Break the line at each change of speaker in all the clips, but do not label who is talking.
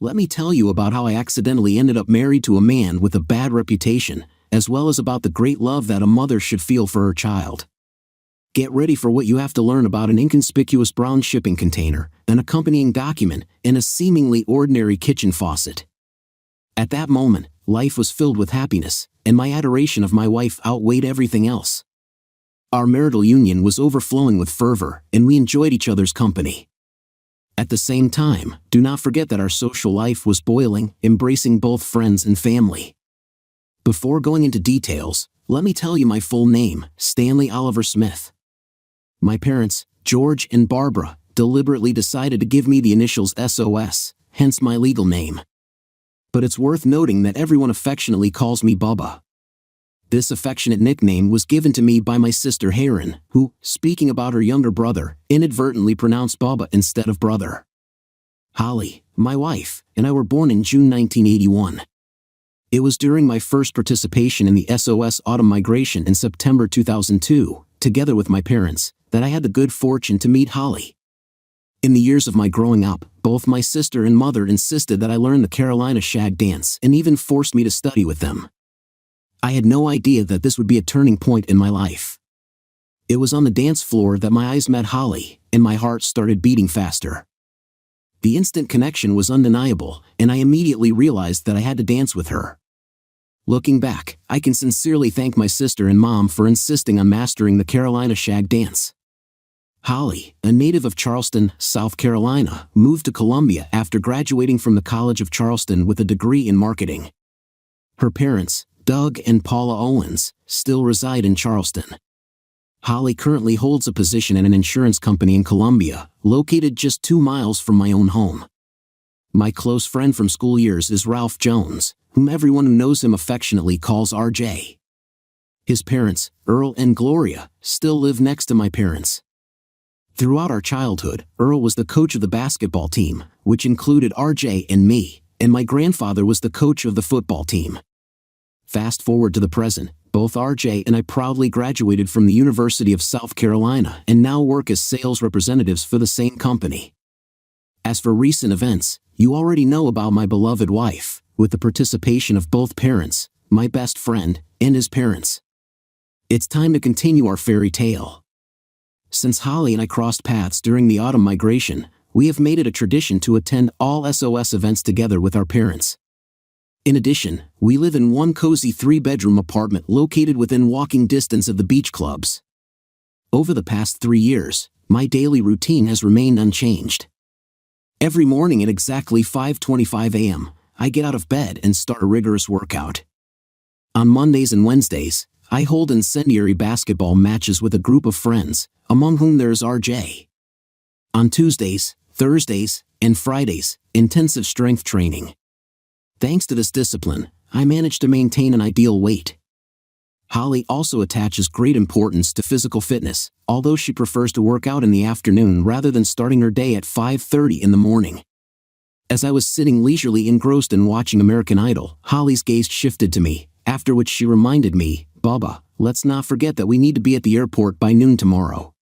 Let me tell you about how I accidentally ended up married to a man with a bad reputation, as well as about the great love that a mother should feel for her child. Get ready for what you have to learn about an inconspicuous brown shipping container, an accompanying document, and a seemingly ordinary kitchen faucet. At that moment, life was filled with happiness, and my adoration of my wife outweighed everything else. Our marital union was overflowing with fervor, and we enjoyed each other's company. At the same time, do not forget that our social life was boiling, embracing both friends and family. Before going into details, let me tell you my full name, Stanley Oliver Smith. My parents, George and Barbara, deliberately decided to give me the initials SOS, hence my legal name. But it's worth noting that everyone affectionately calls me Bubba. This affectionate nickname was given to me by my sister Heron, who, speaking about her younger brother, inadvertently pronounced Bubba instead of brother. Holly, my wife, and I were born in June 1981. It was during my first participation in the SOS autumn migration in September 2002, together with my parents, that I had the good fortune to meet Holly. In the years of my growing up, both my sister and mother insisted that I learn the Carolina shag dance and even forced me to study with them. I had no idea that this would be a turning point in my life. It was on the dance floor that my eyes met Holly, and my heart started beating faster. The instant connection was undeniable, and I immediately realized that I had to dance with her. Looking back, I can sincerely thank my sister and mom for insisting on mastering the Carolina shag dance. Holly, a native of Charleston, South Carolina, moved to Columbia after graduating from the College of Charleston with a degree in marketing. Her parents, Doug and Paula Owens, still reside in Charleston. Holly currently holds a position at an insurance company in Columbia, located just 2 miles from my own home. My close friend from school years is Ralph Jones, whom everyone who knows him affectionately calls RJ. His parents, Earl and Gloria, still live next to my parents. Throughout our childhood, Earl was the coach of the basketball team, which included RJ and me, and my grandfather was the coach of the football team. Fast forward to the present, both RJ and I proudly graduated from the University of South Carolina and now work as sales representatives for the same company. As for recent events, you already know about my beloved wife, with the participation of both parents, my best friend, and his parents. It's time to continue our fairy tale. Since Holly and I crossed paths during the autumn migration, we have made it a tradition to attend all SOS events together with our parents. In addition, we live in one cozy 3-bedroom apartment located within walking distance of the beach clubs. Over the past 3 years, my daily routine has remained unchanged. Every morning at exactly 5:25 a.m., I get out of bed and start a rigorous workout. On Mondays and Wednesdays, I hold incendiary basketball matches with a group of friends, among whom there is RJ. On Tuesdays, Thursdays, and Fridays, intensive strength training. Thanks to this discipline, I manage to maintain an ideal weight. Holly also attaches great importance to physical fitness, although she prefers to work out in the afternoon rather than starting her day at 5:30 in the morning. As I was sitting leisurely engrossed in watching American Idol, Holly's gaze shifted to me, after which she reminded me, "Bubba, let's not forget that we need to be at the airport by noon tomorrow."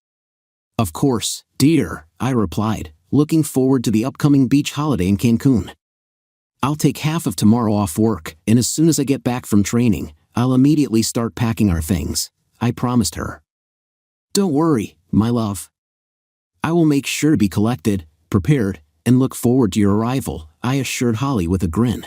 "Of course, dear," I replied, looking forward to the upcoming beach holiday in Cancun. "I'll take half of tomorrow off work, and as soon as I get back from training, I'll immediately start packing our things," I promised her. "Don't worry, my love. I will make sure to be collected, prepared, and look forward to your arrival," I assured Holly with a grin.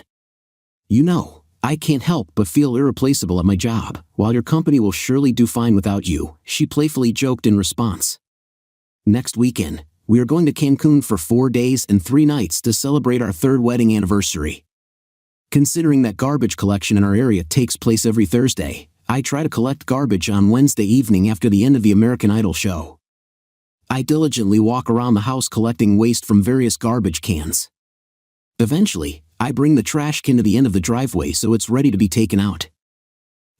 "You know, I can't help but feel irreplaceable at my job, while your company will surely do fine without you," she playfully joked in response. Next weekend, we are going to Cancun for 4 days and 3 nights to celebrate our 3rd wedding anniversary. Considering that garbage collection in our area takes place every Thursday, I try to collect garbage on Wednesday evening after the end of the American Idol show. I diligently walk around the house collecting waste from various garbage cans. Eventually, I bring the trash can to the end of the driveway so it's ready to be taken out.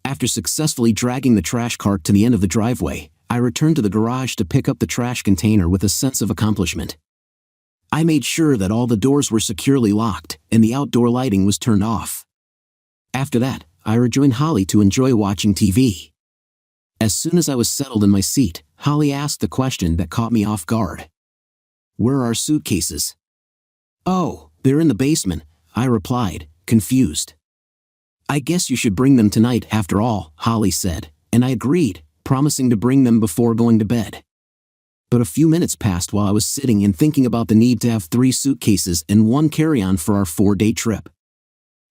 After successfully dragging the trash cart to the end of the driveway, I returned to the garage to pick up the trash container with a sense of accomplishment. I made sure that all the doors were securely locked and the outdoor lighting was turned off. After that, I rejoined Holly to enjoy watching TV. As soon as I was settled in my seat, Holly asked the question that caught me off guard. "Where are our suitcases?" "Oh, "They're in the basement," I replied, confused. "I guess you should bring them tonight after all," Holly said, and I agreed, promising to bring them before going to bed. But a few minutes passed while I was sitting and thinking about the need to have 3 suitcases and 1 carry-on for our 4-day trip.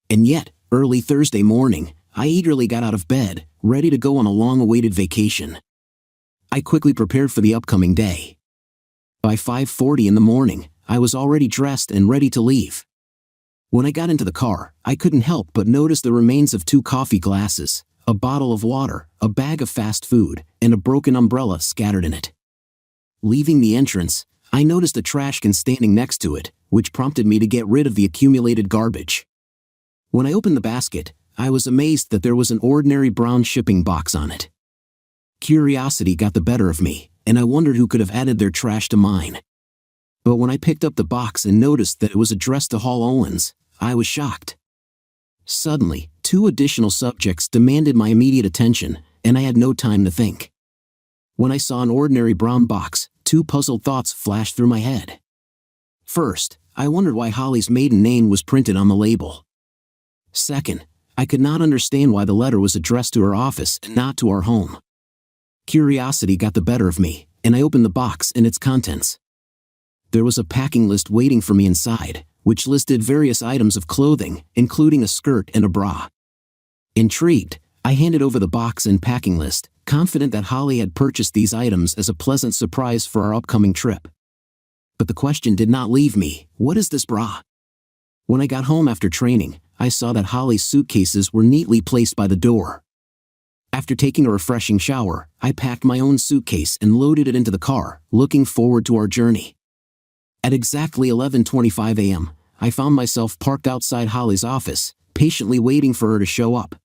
And yet, early Thursday morning, I eagerly got out of bed, ready to go on a long-awaited vacation. I quickly prepared for the upcoming day. By 5:40 in the morning, I was already dressed and ready to leave. When I got into the car, I couldn't help but notice the remains of 2 coffee glasses, a bottle of water, a bag of fast food, and a broken umbrella scattered in it. Leaving the entrance, I noticed a trash can standing next to it, which prompted me to get rid of the accumulated garbage. When I opened the basket, I was amazed that there was an ordinary brown shipping box on it. Curiosity got the better of me, and I wondered who could have added their trash to mine. But when I picked up the box and noticed that it was addressed to Hall Owens, I was shocked. Suddenly, 2 additional subjects demanded my immediate attention, and I had no time to think. When I saw an ordinary brown box, 2 puzzled thoughts flashed through my head. First, I wondered why Holly's maiden name was printed on the label. Second, I could not understand why the letter was addressed to her office and not to our home. Curiosity got the better of me, and I opened the box and its contents. There was a packing list waiting for me inside, which listed various items of clothing, including a skirt and a bra. Intrigued, I handed over the box and packing list, confident that Holly had purchased these items as a pleasant surprise for our upcoming trip. But the question did not leave me: what is this bra? When I got home after training, I saw that Holly's suitcases were neatly placed by the door. After taking a refreshing shower, I packed my own suitcase and loaded it into the car, looking forward to our journey. At exactly 11:25 a.m., I found myself parked outside Holly's office, patiently waiting for her to show up.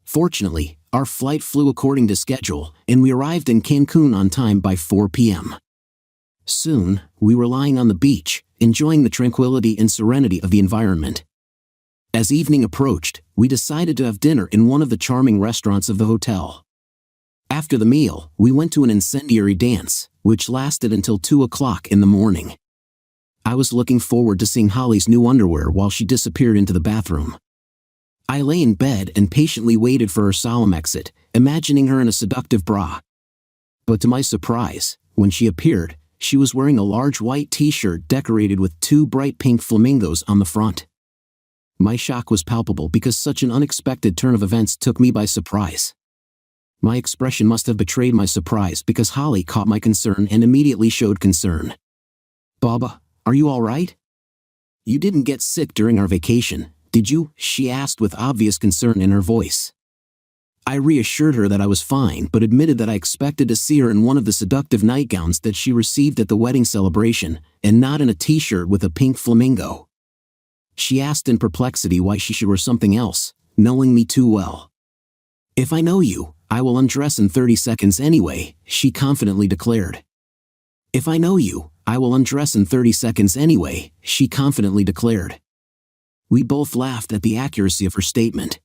Fortunately, our flight flew according to schedule, and we arrived in Cancun on time by 4 p.m. Soon, we were lying on the beach, enjoying the tranquility and serenity of the environment. As evening approached, we decided to have dinner in one of the charming restaurants of the hotel. After the meal, we went to an incendiary dance, which lasted until 2 o'clock in the morning. I was looking forward to seeing Holly's new underwear while she disappeared into the bathroom. I lay in bed and patiently waited for her solemn exit, imagining her in a seductive bra. But to my surprise, when she appeared, she was wearing a large white t-shirt decorated with 2 bright pink flamingos on the front. My shock was palpable because such an unexpected turn of events took me by surprise. My expression must have betrayed my surprise because Holly caught my concern and immediately showed concern. "Baba, are you all right? You didn't get sick during our vacation, did you?" she asked with obvious concern in her voice. I reassured her that I was fine, but admitted that I expected to see her in one of the seductive nightgowns that she received at the wedding celebration, and not in a t-shirt with a pink flamingo. She asked in perplexity why she should wear something else, knowing me too well. "If I know you, I will undress in 30 seconds anyway," she confidently declared. "If I know you, I will undress in 30 seconds anyway," she confidently declared. We both laughed at the accuracy of her statement.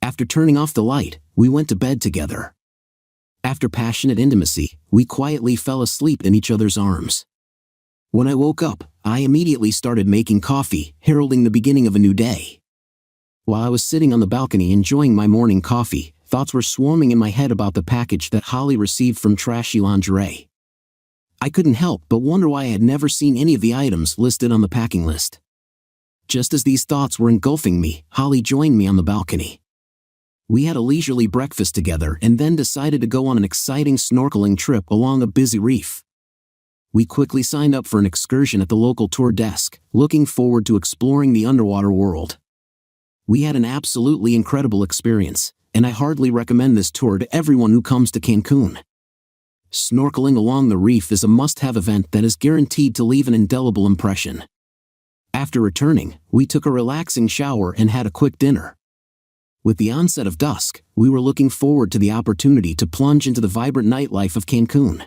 After turning off the light, we went to bed together. After passionate intimacy, we quietly fell asleep in each other's arms. When I woke up, I immediately started making coffee, heralding the beginning of a new day. While I was sitting on the balcony enjoying my morning coffee, thoughts were swarming in my head about the package that Holly received from Trashy Lingerie. I couldn't help but wonder why I had never seen any of the items listed on the packing list. Just as these thoughts were engulfing me, Holly joined me on the balcony. We had a leisurely breakfast together and then decided to go on an exciting snorkeling trip along a busy reef. We quickly signed up for an excursion at the local tour desk, looking forward to exploring the underwater world. We had an absolutely incredible experience, and I heartily recommend this tour to everyone who comes to Cancun. Snorkeling along the reef is a must-have event that is guaranteed to leave an indelible impression. After returning, we took a relaxing shower and had a quick dinner. With the onset of dusk, we were looking forward to the opportunity to plunge into the vibrant nightlife of Cancun.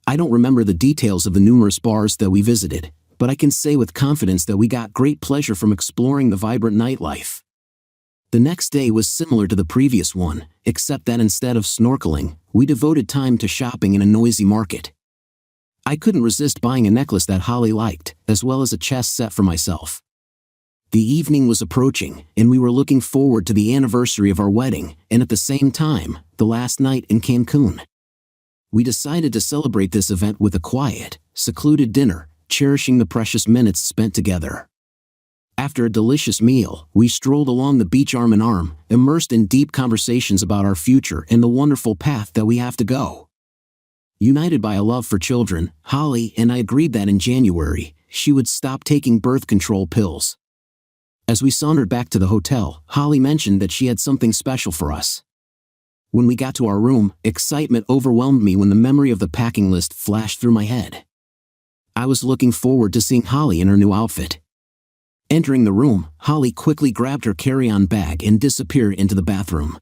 I don't remember the details of the numerous bars that we visited, but I can say with confidence that we got great pleasure from exploring the vibrant nightlife. The next day was similar to the previous one, except that instead of snorkeling, we devoted time to shopping in a noisy market. I couldn't resist buying a necklace that Holly liked, as well as a chess set for myself. The evening was approaching, and we were looking forward to the anniversary of our wedding, and at the same time, the last night in Cancun. We decided to celebrate this event with a quiet, secluded dinner, cherishing the precious minutes spent together. After a delicious meal, we strolled along the beach arm in arm, immersed in deep conversations about our future and the wonderful path that we have to go. United by a love for children, Holly and I agreed that in January, she would stop taking birth control pills. As we sauntered back to the hotel, Holly mentioned that she had something special for us. When we got to our room, excitement overwhelmed me when the memory of the packing list flashed through my head. I was looking forward to seeing Holly in her new outfit. Entering the room, Holly quickly grabbed her carry-on bag and disappeared into the bathroom.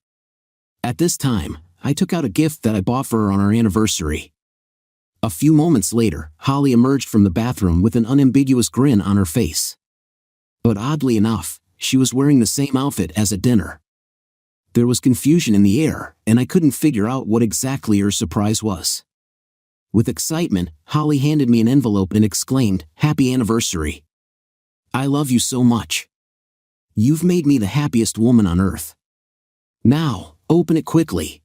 At this time, I took out a gift that I bought for her on our anniversary. A few moments later, Holly emerged from the bathroom with an unambiguous grin on her face. But oddly enough, she was wearing the same outfit as at dinner. There was confusion in the air, and I couldn't figure out what exactly her surprise was. With excitement, Holly handed me an envelope and exclaimed, "Happy anniversary. I love you so much. You've made me the happiest woman on earth. Now, open it quickly.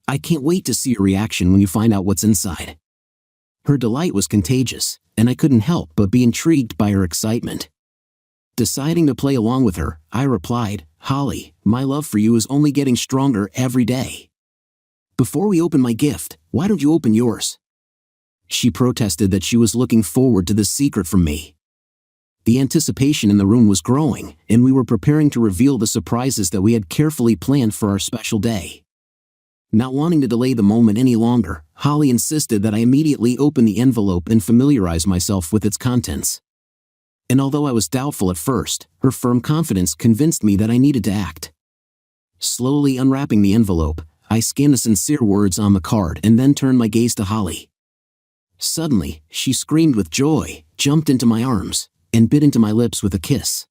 I can't wait to see your reaction when you find out what's inside." Her delight was contagious, and I couldn't help but be intrigued by her excitement. Deciding to play along with her, I replied, "Holly, my love for you is only getting stronger every day. Before we open my gift, why don't you open yours?" She protested that she was looking forward to this secret from me. The anticipation in the room was growing, and we were preparing to reveal the surprises that we had carefully planned for our special day. Not wanting to delay the moment any longer, Holly insisted that I immediately open the envelope and familiarize myself with its contents. And although I was doubtful at first, her firm confidence convinced me that I needed to act. Slowly unwrapping the envelope, I scanned the sincere words on the card and then turned my gaze to Holly. Suddenly, she screamed with joy, jumped into my arms, and bit into my lips with a kiss.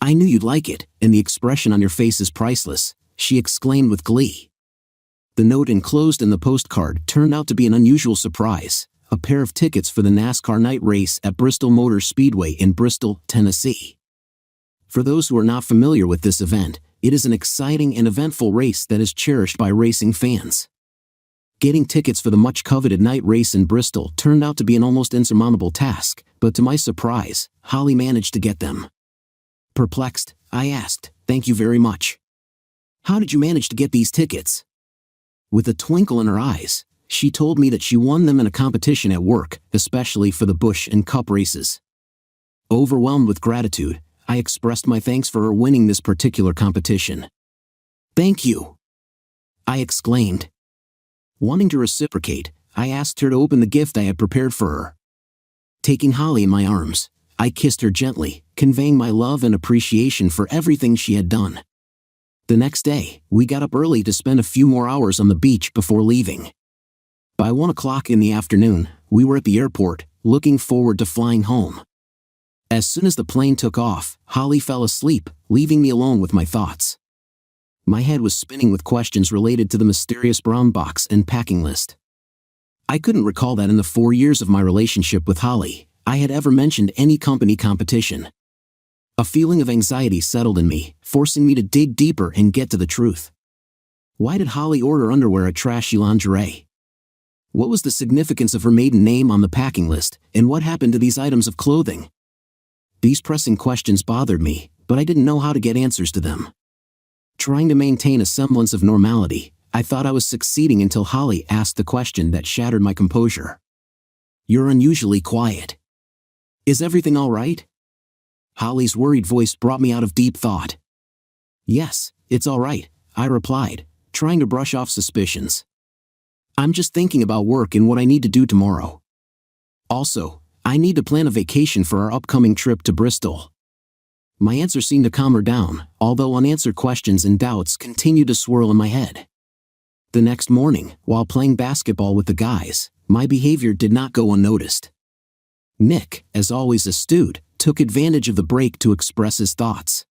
"I knew you'd like it, and the expression on your face is priceless," she exclaimed with glee. The note enclosed in the postcard turned out to be an unusual surprise: a pair of tickets for the NASCAR night race at Bristol Motor Speedway in Bristol, Tennessee. For those who are not familiar with this event, it is an exciting and eventful race that is cherished by racing fans. Getting tickets for the much-coveted night race in Bristol turned out to be an almost insurmountable task, but to my surprise, Holly managed to get them. Perplexed, I asked, "Thank you very much. How did you manage to get these tickets?" With a twinkle in her eyes, she told me that she won them in a competition at work, especially for the Busch and Cup races. Overwhelmed with gratitude, I expressed my thanks for her winning this particular competition. "Thank you," I exclaimed. Wanting to reciprocate, I asked her to open the gift I had prepared for her. Taking Holly in my arms, I kissed her gently, conveying my love and appreciation for everything she had done. The next day, we got up early to spend a few more hours on the beach before leaving. By 1 o'clock in the afternoon, we were at the airport, looking forward to flying home. As soon as the plane took off, Holly fell asleep, leaving me alone with my thoughts. My head was spinning with questions related to the mysterious brown box and packing list. I couldn't recall that in the 4 years of my relationship with Holly, I had ever mentioned any company competition. A feeling of anxiety settled in me, forcing me to dig deeper and get to the truth. Why did Holly order underwear at Trashy Lingerie? What was the significance of her maiden name on the packing list, and what happened to these items of clothing? These pressing questions bothered me, but I didn't know how to get answers to them. Trying to maintain a semblance of normality, I thought I was succeeding until Holly asked the question that shattered my composure. "You're unusually quiet. Is everything all right?" Holly's worried voice brought me out of deep thought. "Yes, it's all right," I replied, trying to brush off suspicions. "I'm just thinking about work and what I need to do tomorrow. Also, I need to plan a vacation for our upcoming trip to Bristol." My answer seemed to calm her down, although unanswered questions and doubts continued to swirl in my head. The next morning, while playing basketball with the guys, my behavior did not go unnoticed. Nick, as always astute, took advantage of the break to express his thoughts.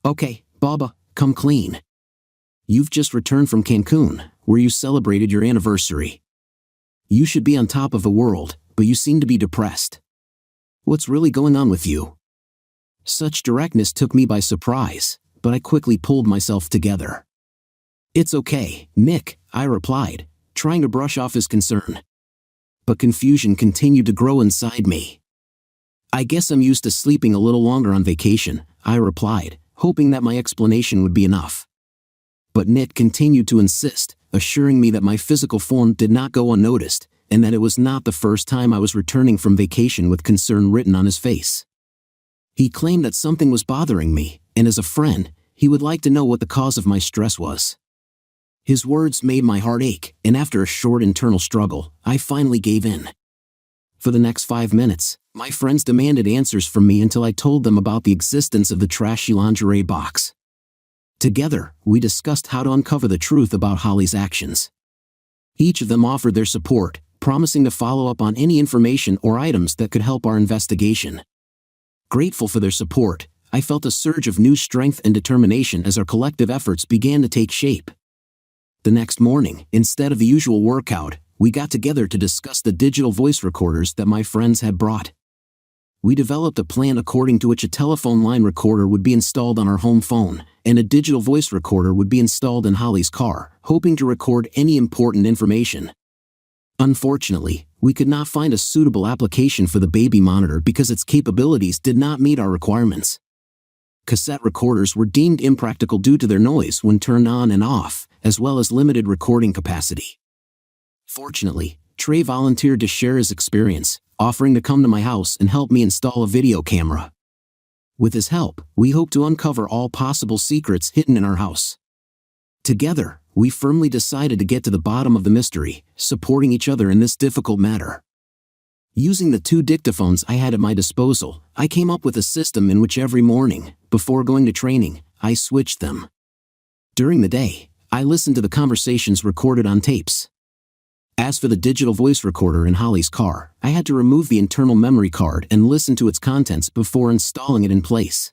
"Okay, Bubba, come clean. You've just returned from Cancun, where you celebrated your anniversary. You should be on top of the world, but you seem to be depressed. What's really going on with you?" Such directness took me by surprise, but I quickly pulled myself together. "It's okay, Nick," I replied, trying to brush off his concern. But confusion continued to grow inside me. "I guess I'm used to sleeping a little longer on vacation," I replied, hoping that my explanation would be enough. But Nick continued to insist, assuring me that my physical form did not go unnoticed, and that it was not the first time I was returning from vacation with concern written on his face. He claimed that something was bothering me, and as a friend, he would like to know what the cause of my stress was. His words made my heart ache, and after a short internal struggle, I finally gave in. For the next 5 minutes, my friends demanded answers from me until I told them about the existence of the trashy lingerie box. Together, we discussed how to uncover the truth about Holly's actions. Each of them offered their support, promising to follow up on any information or items that could help our investigation. Grateful for their support, I felt a surge of new strength and determination as our collective efforts began to take shape. The next morning, instead of the usual workout, we got together to discuss the digital voice recorders that my friends had brought. We developed a plan according to which a telephone line recorder would be installed on our home phone, and a digital voice recorder would be installed in Holly's car, hoping to record any important information. Unfortunately, we could not find a suitable application for the baby monitor because its capabilities did not meet our requirements. Cassette recorders were deemed impractical due to their noise when turned on and off, as well as limited recording capacity. Fortunately, Trey volunteered to share his experience, offering to come to my house and help me install a video camera. With his help, we hope to uncover all possible secrets hidden in our house. Together, we firmly decided to get to the bottom of the mystery, supporting each other in this difficult matter. Using the 2 dictaphones I had at my disposal, I came up with a system in which every morning, before going to training, I switched them. During the day, I listened to the conversations recorded on tapes. As for the digital voice recorder in Holly's car, I had to remove the internal memory card and listen to its contents before installing it in place.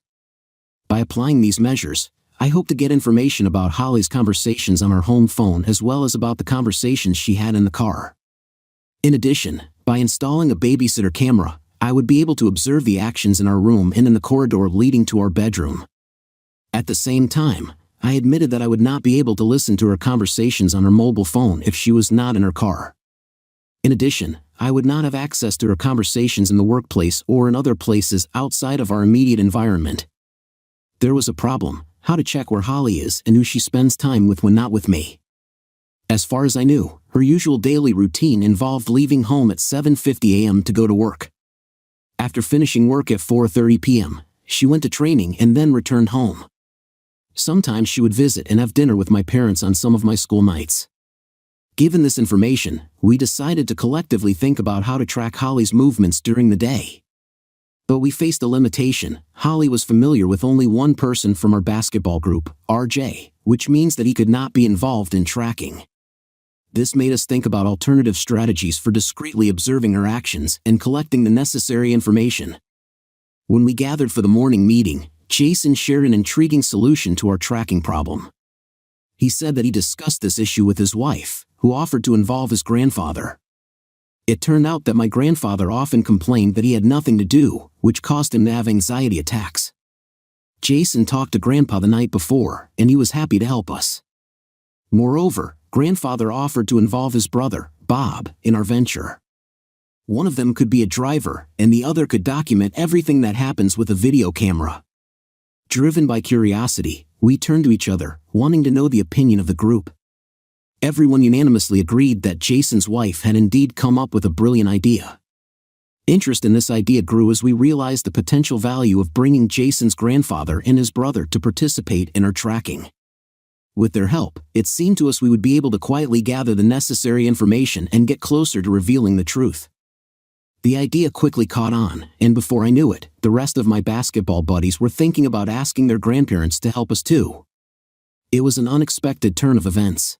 By applying these measures, I hope to get information about Holly's conversations on her home phone as well as about the conversations she had in the car. In addition, by installing a babysitter camera, I would be able to observe the actions in our room and in the corridor leading to our bedroom. At the same time, I admitted that I would not be able to listen to her conversations on her mobile phone if she was not in her car. In addition, I would not have access to her conversations in the workplace or in other places outside of our immediate environment. There was a problem: how to check where Holly is and who she spends time with when not with me. As far as I knew, her usual daily routine involved leaving home at 7:50 a.m. to go to work. After finishing work at 4:30 p.m., she went to training and then returned home. Sometimes she would visit and have dinner with my parents on some of my school nights. Given this information, we decided to collectively think about how to track Holly's movements during the day. But we faced a limitation: Holly was familiar with only one person from our basketball group, RJ, which means that he could not be involved in tracking. This made us think about alternative strategies for discreetly observing her actions and collecting the necessary information. When we gathered for the morning meeting, Jason shared an intriguing solution to our tracking problem. He said that he discussed this issue with his wife, who offered to involve his grandfather. It turned out that my grandfather often complained that he had nothing to do, which caused him to have anxiety attacks. Jason talked to Grandpa the night before, and he was happy to help us. Moreover, Grandfather offered to involve his brother, Bob, in our venture. One of them could be a driver, and the other could document everything that happens with a video camera. Driven by curiosity, we turned to each other, wanting to know the opinion of the group. Everyone unanimously agreed that Jason's wife had indeed come up with a brilliant idea. Interest in this idea grew as we realized the potential value of bringing Jason's grandfather and his brother to participate in our tracking. With their help, it seemed to us we would be able to quietly gather the necessary information and get closer to revealing the truth. The idea quickly caught on, and before I knew it, the rest of my basketball buddies were thinking about asking their grandparents to help us too. It was an unexpected turn of events.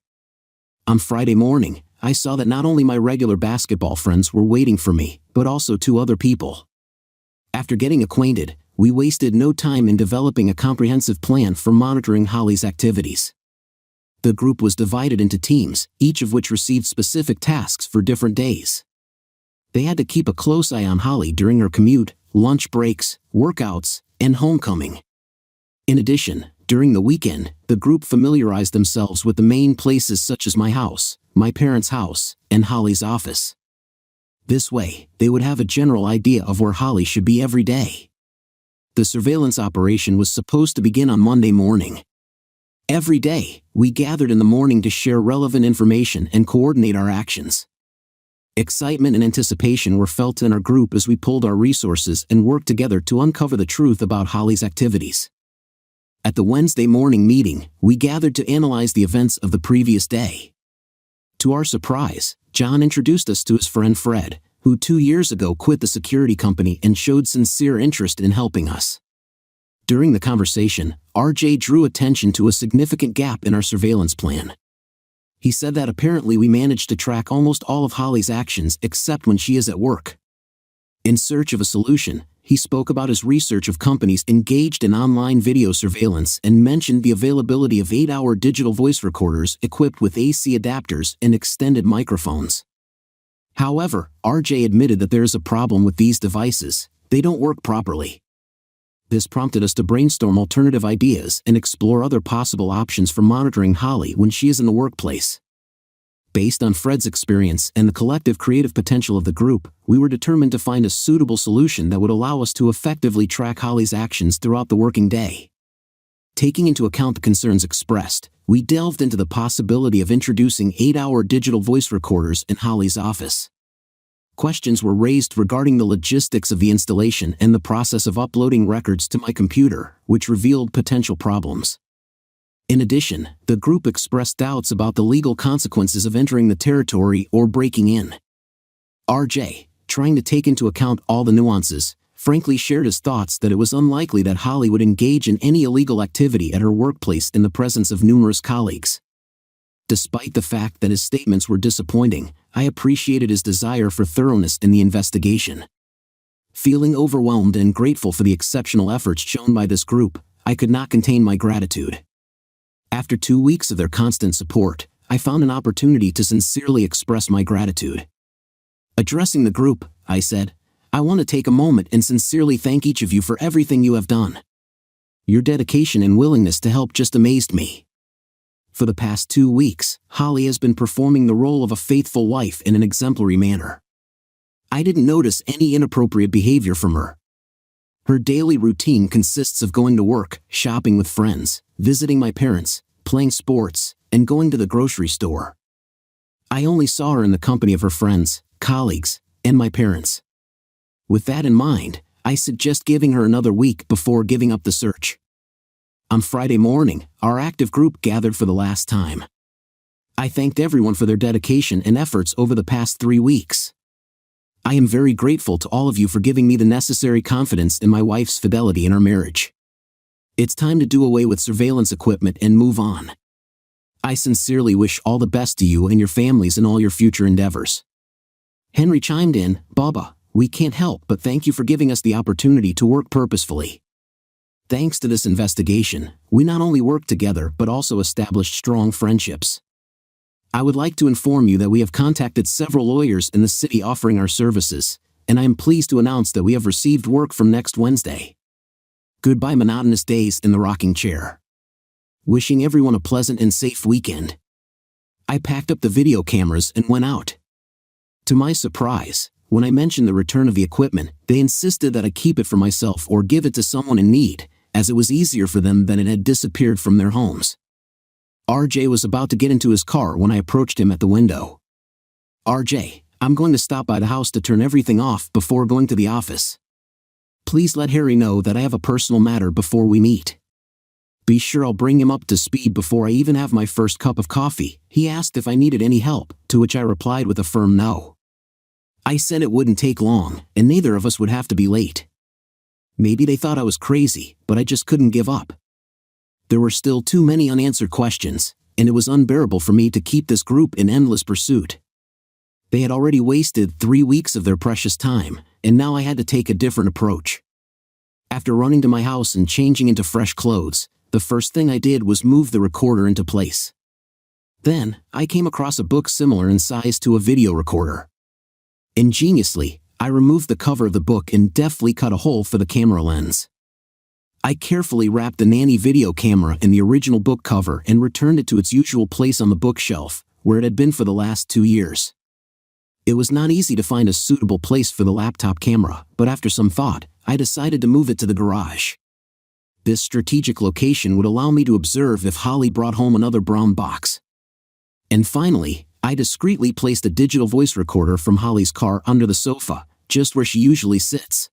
On Friday morning, I saw that not only my regular basketball friends were waiting for me, but also 2 other people. After getting acquainted, we wasted no time in developing a comprehensive plan for monitoring Holly's activities. The group was divided into teams, each of which received specific tasks for different days. They had to keep a close eye on Holly during her commute, lunch breaks, workouts, and homecoming. In addition, during the weekend, the group familiarized themselves with the main places such as my house, my parents' house, and Holly's office. This way, they would have a general idea of where Holly should be every day. The surveillance operation was supposed to begin on Monday morning. Every day, we gathered in the morning to share relevant information and coordinate our actions. Excitement and anticipation were felt in our group as we pulled our resources and worked together to uncover the truth about Holly's activities. At the Wednesday morning meeting, we gathered to analyze the events of the previous day. To our surprise, John introduced us to his friend Fred, who 2 years ago quit the security company and showed sincere interest in helping us. During the conversation, RJ drew attention to a significant gap in our surveillance plan. He said that apparently we managed to track almost all of Holly's actions except when she is at work. In search of a solution, he spoke about his research of companies engaged in online video surveillance and mentioned the availability of 8-hour digital voice recorders equipped with AC adapters and extended microphones. However, RJ admitted that there is a problem with these devices: they don't work properly. This prompted us to brainstorm alternative ideas and explore other possible options for monitoring Holly when she is in the workplace. Based on Fred's experience and the collective creative potential of the group, we were determined to find a suitable solution that would allow us to effectively track Holly's actions throughout the working day. Taking into account the concerns expressed, we delved into the possibility of introducing 8-hour digital voice recorders in Holly's office. Questions were raised regarding the logistics of the installation and the process of uploading records to my computer, which revealed potential problems. In addition, the group expressed doubts about the legal consequences of entering the territory or breaking in. RJ, trying to take into account all the nuances, frankly shared his thoughts that it was unlikely that Holly would engage in any illegal activity at her workplace in the presence of numerous colleagues. Despite the fact that his statements were disappointing, I appreciated his desire for thoroughness in the investigation. Feeling overwhelmed and grateful for the exceptional efforts shown by this group, I could not contain my gratitude. After 2 weeks of their constant support, I found an opportunity to sincerely express my gratitude. Addressing the group, I said, "I want to take a moment and sincerely thank each of you for everything you have done. Your dedication and willingness to help just amazed me." For the past 2 weeks, Holly has been performing the role of a faithful wife in an exemplary manner. I didn't notice any inappropriate behavior from her. Her daily routine consists of going to work, shopping with friends, visiting my parents, playing sports, and going to the grocery store. I only saw her in the company of her friends, colleagues, and my parents. With that in mind, I suggest giving her another week before giving up the search. On Friday morning, our active group gathered for the last time. I thanked everyone for their dedication and efforts over the past 3 weeks. I am very grateful to all of you for giving me the necessary confidence in my wife's fidelity in our marriage. It's time to do away with surveillance equipment and move on. I sincerely wish all the best to you and your families in all your future endeavors. Henry chimed in, "Bubba, we can't help but thank you for giving us the opportunity to work purposefully. Thanks to this investigation, we not only worked together but also established strong friendships. I would like to inform you that we have contacted several lawyers in the city offering our services, and I am pleased to announce that we have received work from next Wednesday. Goodbye monotonous days in the rocking chair. Wishing everyone a pleasant and safe weekend." I packed up the video cameras and went out. To my surprise, when I mentioned the return of the equipment, they insisted that I keep it for myself or give it to someone in need, as it was easier for them than it had disappeared from their homes. RJ was about to get into his car when I approached him at the window. "RJ, I'm going to stop by the house to turn everything off before going to the office. Please let Harry know that I have a personal matter before we meet. Be sure I'll bring him up to speed before I even have my first cup of coffee." He asked if I needed any help, to which I replied with a firm no. I said it wouldn't take long, and neither of us would have to be late. Maybe they thought I was crazy, but I just couldn't give up. There were still too many unanswered questions, and it was unbearable for me to keep this group in endless pursuit. They had already wasted 3 weeks of their precious time, and now I had to take a different approach. After running to my house and changing into fresh clothes, the first thing I did was move the recorder into place. Then, I came across a book similar in size to a video recorder. Ingeniously, I removed the cover of the book and deftly cut a hole for the camera lens. I carefully wrapped the nanny video camera in the original book cover and returned it to its usual place on the bookshelf, where it had been for the last 2 years. It was not easy to find a suitable place for the laptop camera, but after some thought, I decided to move it to the garage. This strategic location would allow me to observe if Holly brought home another brown box. And finally, I discreetly placed a digital voice recorder from Holly's car under the sofa, just where she usually sits.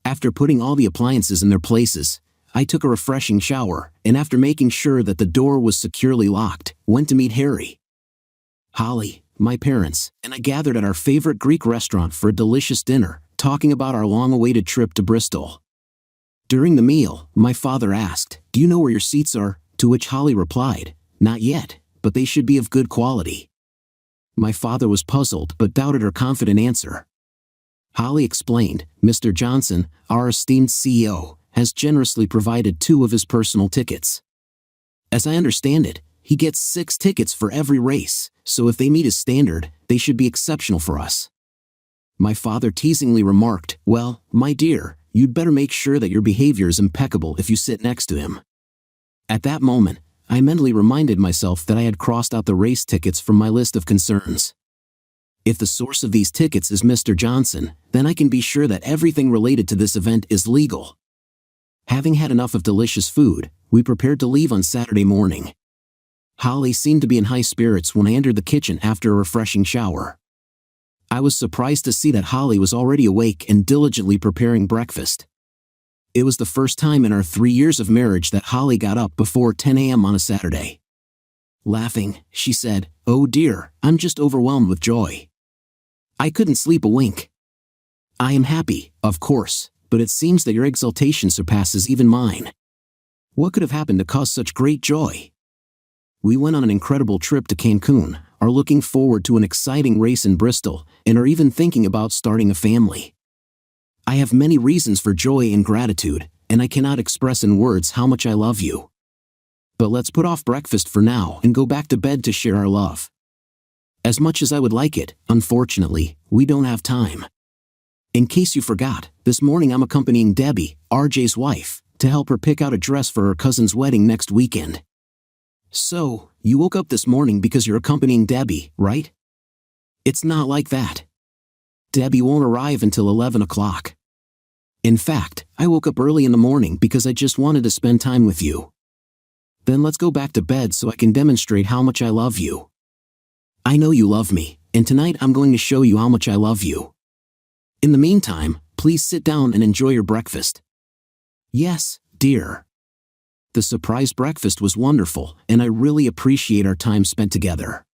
After putting all the appliances in their places, I took a refreshing shower, and after making sure that the door was securely locked, went to meet Harry, Holly, my parents, and I gathered at our favorite Greek restaurant for a delicious dinner, talking about our long-awaited trip to Bristol. During the meal, my father asked, "Do you know where your seats are?" To which Holly replied, "Not yet, but they should be of good quality." My father was puzzled but doubted her confident answer. Holly explained, "Mr. Johnson, our esteemed CEO, has generously provided 2 of his personal tickets. As I understand it, he gets 6 tickets for every race, so if they meet his standard, they should be exceptional for us." My father teasingly remarked, "Well, my dear, you'd better make sure that your behavior is impeccable if you sit next to him." At that moment, I mentally reminded myself that I had crossed out the race tickets from my list of concerns. If the source of these tickets is Mr. Johnson, then I can be sure that everything related to this event is legal. Having had enough of delicious food, we prepared to leave on Saturday morning. Holly seemed to be in high spirits when I entered the kitchen after a refreshing shower. I was surprised to see that Holly was already awake and diligently preparing breakfast. It was the first time in our 3 years of marriage that Holly got up before 10 a.m. on a Saturday. Laughing, she said, "Oh dear, I'm just overwhelmed with joy. I couldn't sleep a wink. I am happy, of course, but it seems that your exultation surpasses even mine. What could have happened to cause such great joy?" We went on an incredible trip to Cancun, are looking forward to an exciting race in Bristol, and are even thinking about starting a family. I have many reasons for joy and gratitude, and I cannot express in words how much I love you. But let's put off breakfast for now and go back to bed to share our love. As much as I would like it, unfortunately, we don't have time. In case you forgot, this morning I'm accompanying Debbie, RJ's wife, to help her pick out a dress for her cousin's wedding next weekend. So, you woke up this morning because you're accompanying Debbie, right? It's not like that. Debbie won't arrive until 11 o'clock. In fact, I woke up early in the morning because I just wanted to spend time with you. Then let's go back to bed so I can demonstrate how much I love you. I know you love me, and tonight I'm going to show you how much I love you. In the meantime, please sit down and enjoy your breakfast. Yes, dear. The surprise breakfast was wonderful, and I really appreciate our time spent together.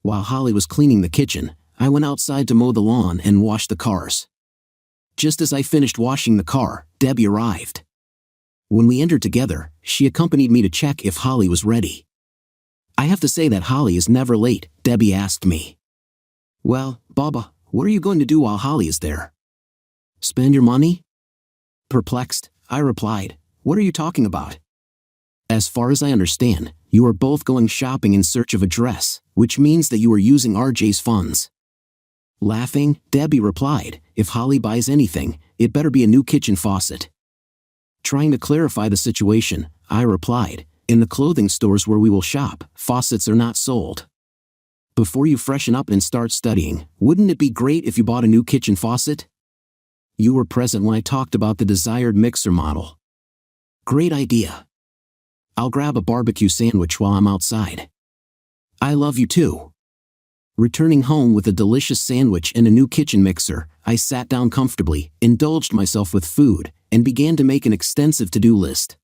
While Holly was cleaning the kitchen, I went outside to mow the lawn and wash the cars. Just as I finished washing the car, Debbie arrived. When we entered together, she accompanied me to check if Holly was ready. "I have to say that Holly is never late," Debbie asked me. "Well, Baba, what are you going to do while Holly is there?" "Spend your money?" Perplexed, I replied, "What are you talking about?" "As far as I understand, you are both going shopping in search of a dress, which means that you are using RJ's funds." Laughing, Debbie replied, "If Holly buys anything, it better be a new kitchen faucet." Trying to clarify the situation, I replied, "In the clothing stores where we will shop, faucets are not sold. Before you freshen up and start studying, wouldn't it be great if you bought a new kitchen faucet? You were present when I talked about the desired mixer model. Great idea. I'll grab a barbecue sandwich while I'm outside." "I love you too." Returning home with a delicious sandwich and a new kitchen mixer, I sat down comfortably, indulged myself with food, and began to make an extensive to-do list.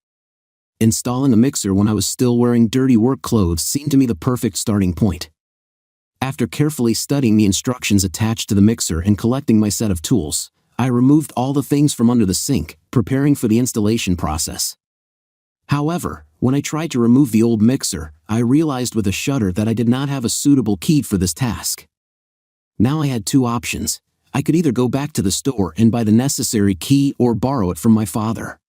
Installing a mixer when I was still wearing dirty work clothes seemed to me the perfect starting point. After carefully studying the instructions attached to the mixer and collecting my set of tools, I removed all the things from under the sink, preparing for the installation process. However, when I tried to remove the old mixer, I realized with a shudder that I did not have a suitable key for this task. Now I had 2 options. I could either go back to the store and buy the necessary key or borrow it from my father.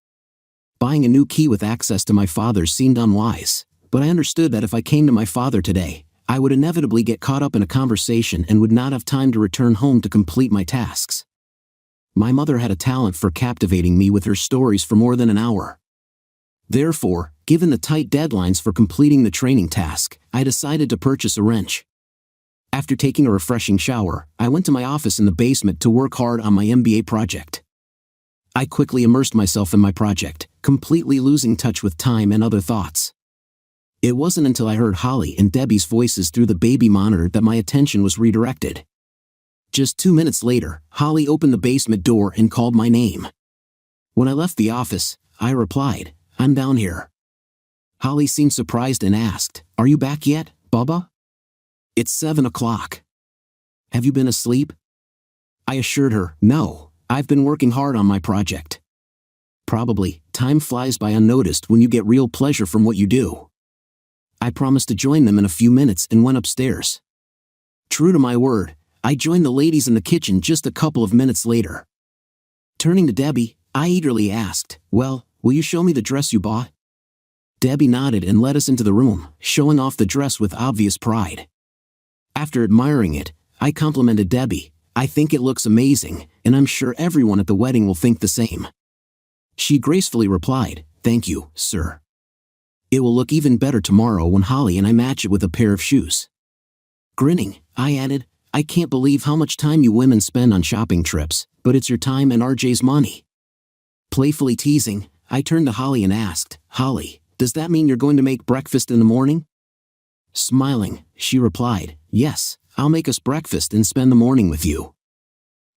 Buying a new key with access to my father seemed unwise, but I understood that if I came to my father today, I would inevitably get caught up in a conversation and would not have time to return home to complete my tasks. My mother had a talent for captivating me with her stories for more than an hour. Therefore, given the tight deadlines for completing the training task, I decided to purchase a wrench. After taking a refreshing shower, I went to my office in the basement to work hard on my MBA project. I quickly immersed myself in my project, completely losing touch with time and other thoughts. It wasn't until I heard Holly and Debbie's voices through the baby monitor that my attention was redirected. Just 2 minutes later, Holly opened the basement door and called my name. When I left the office, I replied, "I'm down here." Holly seemed surprised and asked, "Are you back yet, Bubba?" "It's 7 o'clock. Have you been asleep?" I assured her, "No, I've been working hard on my project." Probably, time flies by unnoticed when you get real pleasure from what you do. I promised to join them in a few minutes and went upstairs. True to my word, I joined the ladies in the kitchen just a couple of minutes later. Turning to Debbie, I eagerly asked, "Well, will you show me the dress you bought?" Debbie nodded and led us into the room, showing off the dress with obvious pride. After admiring it, I complimented Debbie, "I think it looks amazing, and I'm sure everyone at the wedding will think the same." She gracefully replied, "Thank you, sir. It will look even better tomorrow when Holly and I match it with a pair of shoes." Grinning, I added, "I can't believe how much time you women spend on shopping trips, but it's your time and RJ's money." Playfully teasing, I turned to Holly and asked, "Holly, does that mean you're going to make breakfast in the morning?" Smiling, she replied, "Yes, I'll make us breakfast and spend the morning with you."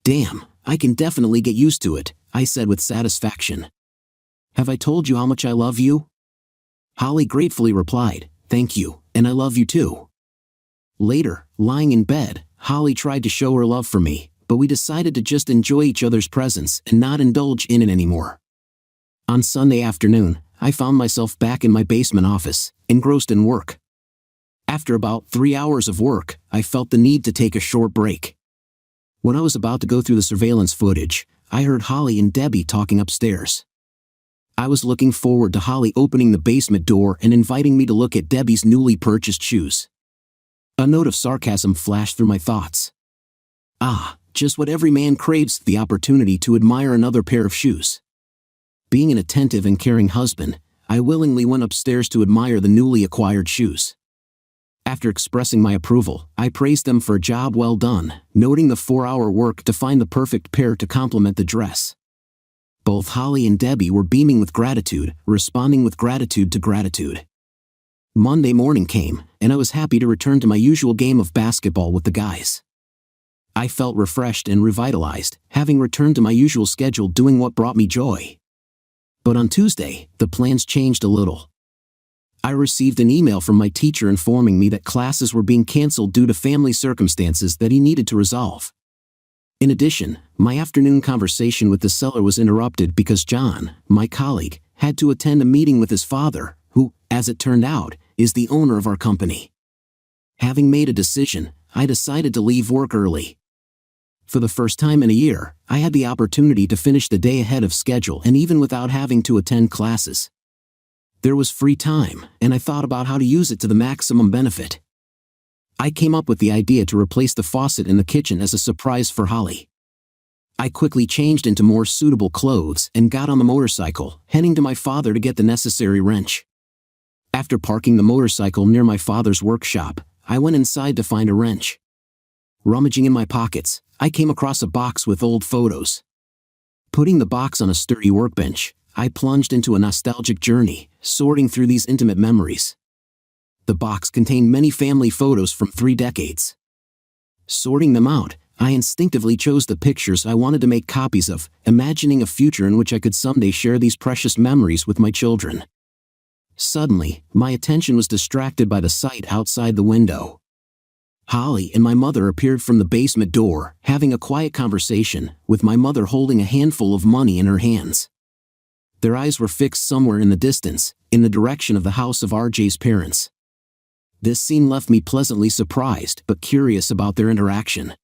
"Damn, I can definitely get used to it," I said with satisfaction. "Have I told you how much I love you?" Holly gratefully replied, "Thank you, and I love you too." Later, lying in bed, Holly tried to show her love for me, but we decided to just enjoy each other's presence and not indulge in it anymore. On Sunday afternoon, I found myself back in my basement office, engrossed in work. After about 3 hours of work, I felt the need to take a short break. When I was about to go through the surveillance footage, I heard Holly and Debbie talking upstairs. I was looking forward to Holly opening the basement door and inviting me to look at Debbie's newly purchased shoes. A note of sarcasm flashed through my thoughts. Ah, just what every man craves, the opportunity to admire another pair of shoes. Being an attentive and caring husband, I willingly went upstairs to admire the newly acquired shoes. After expressing my approval, I praised them for a job well done, noting the 4-hour work to find the perfect pair to complement the dress. Both Holly and Debbie were beaming with gratitude, responding with gratitude to gratitude. Monday morning came, and I was happy to return to my usual game of basketball with the guys. I felt refreshed and revitalized, having returned to my usual schedule doing what brought me joy. But on Tuesday, the plans changed a little. I received an email from my teacher informing me that classes were being canceled due to family circumstances that he needed to resolve. In addition, my afternoon conversation with the seller was interrupted because John, my colleague, had to attend a meeting with his father, who, as it turned out, is the owner of our company. Having made a decision, I decided to leave work early. For the first time in a year, I had the opportunity to finish the day ahead of schedule and even without having to attend classes. There was free time, and I thought about how to use it to the maximum benefit. I came up with the idea to replace the faucet in the kitchen as a surprise for Holly. I quickly changed into more suitable clothes and got on the motorcycle, heading to my father to get the necessary wrench. After parking the motorcycle near my father's workshop, I went inside to find a wrench. Rummaging in my pockets, I came across a box with old photos. Putting the box on a sturdy workbench, I plunged into a nostalgic journey, sorting through these intimate memories. The box contained many family photos from 3 decades. Sorting them out, I instinctively chose the pictures I wanted to make copies of, imagining a future in which I could someday share these precious memories with my children. Suddenly, my attention was distracted by the sight outside the window. Holly and my mother appeared from the basement door, having a quiet conversation, with my mother holding a handful of money in her hands. Their eyes were fixed somewhere in the distance, in the direction of the house of RJ's parents. This scene left me pleasantly surprised but curious about their interaction.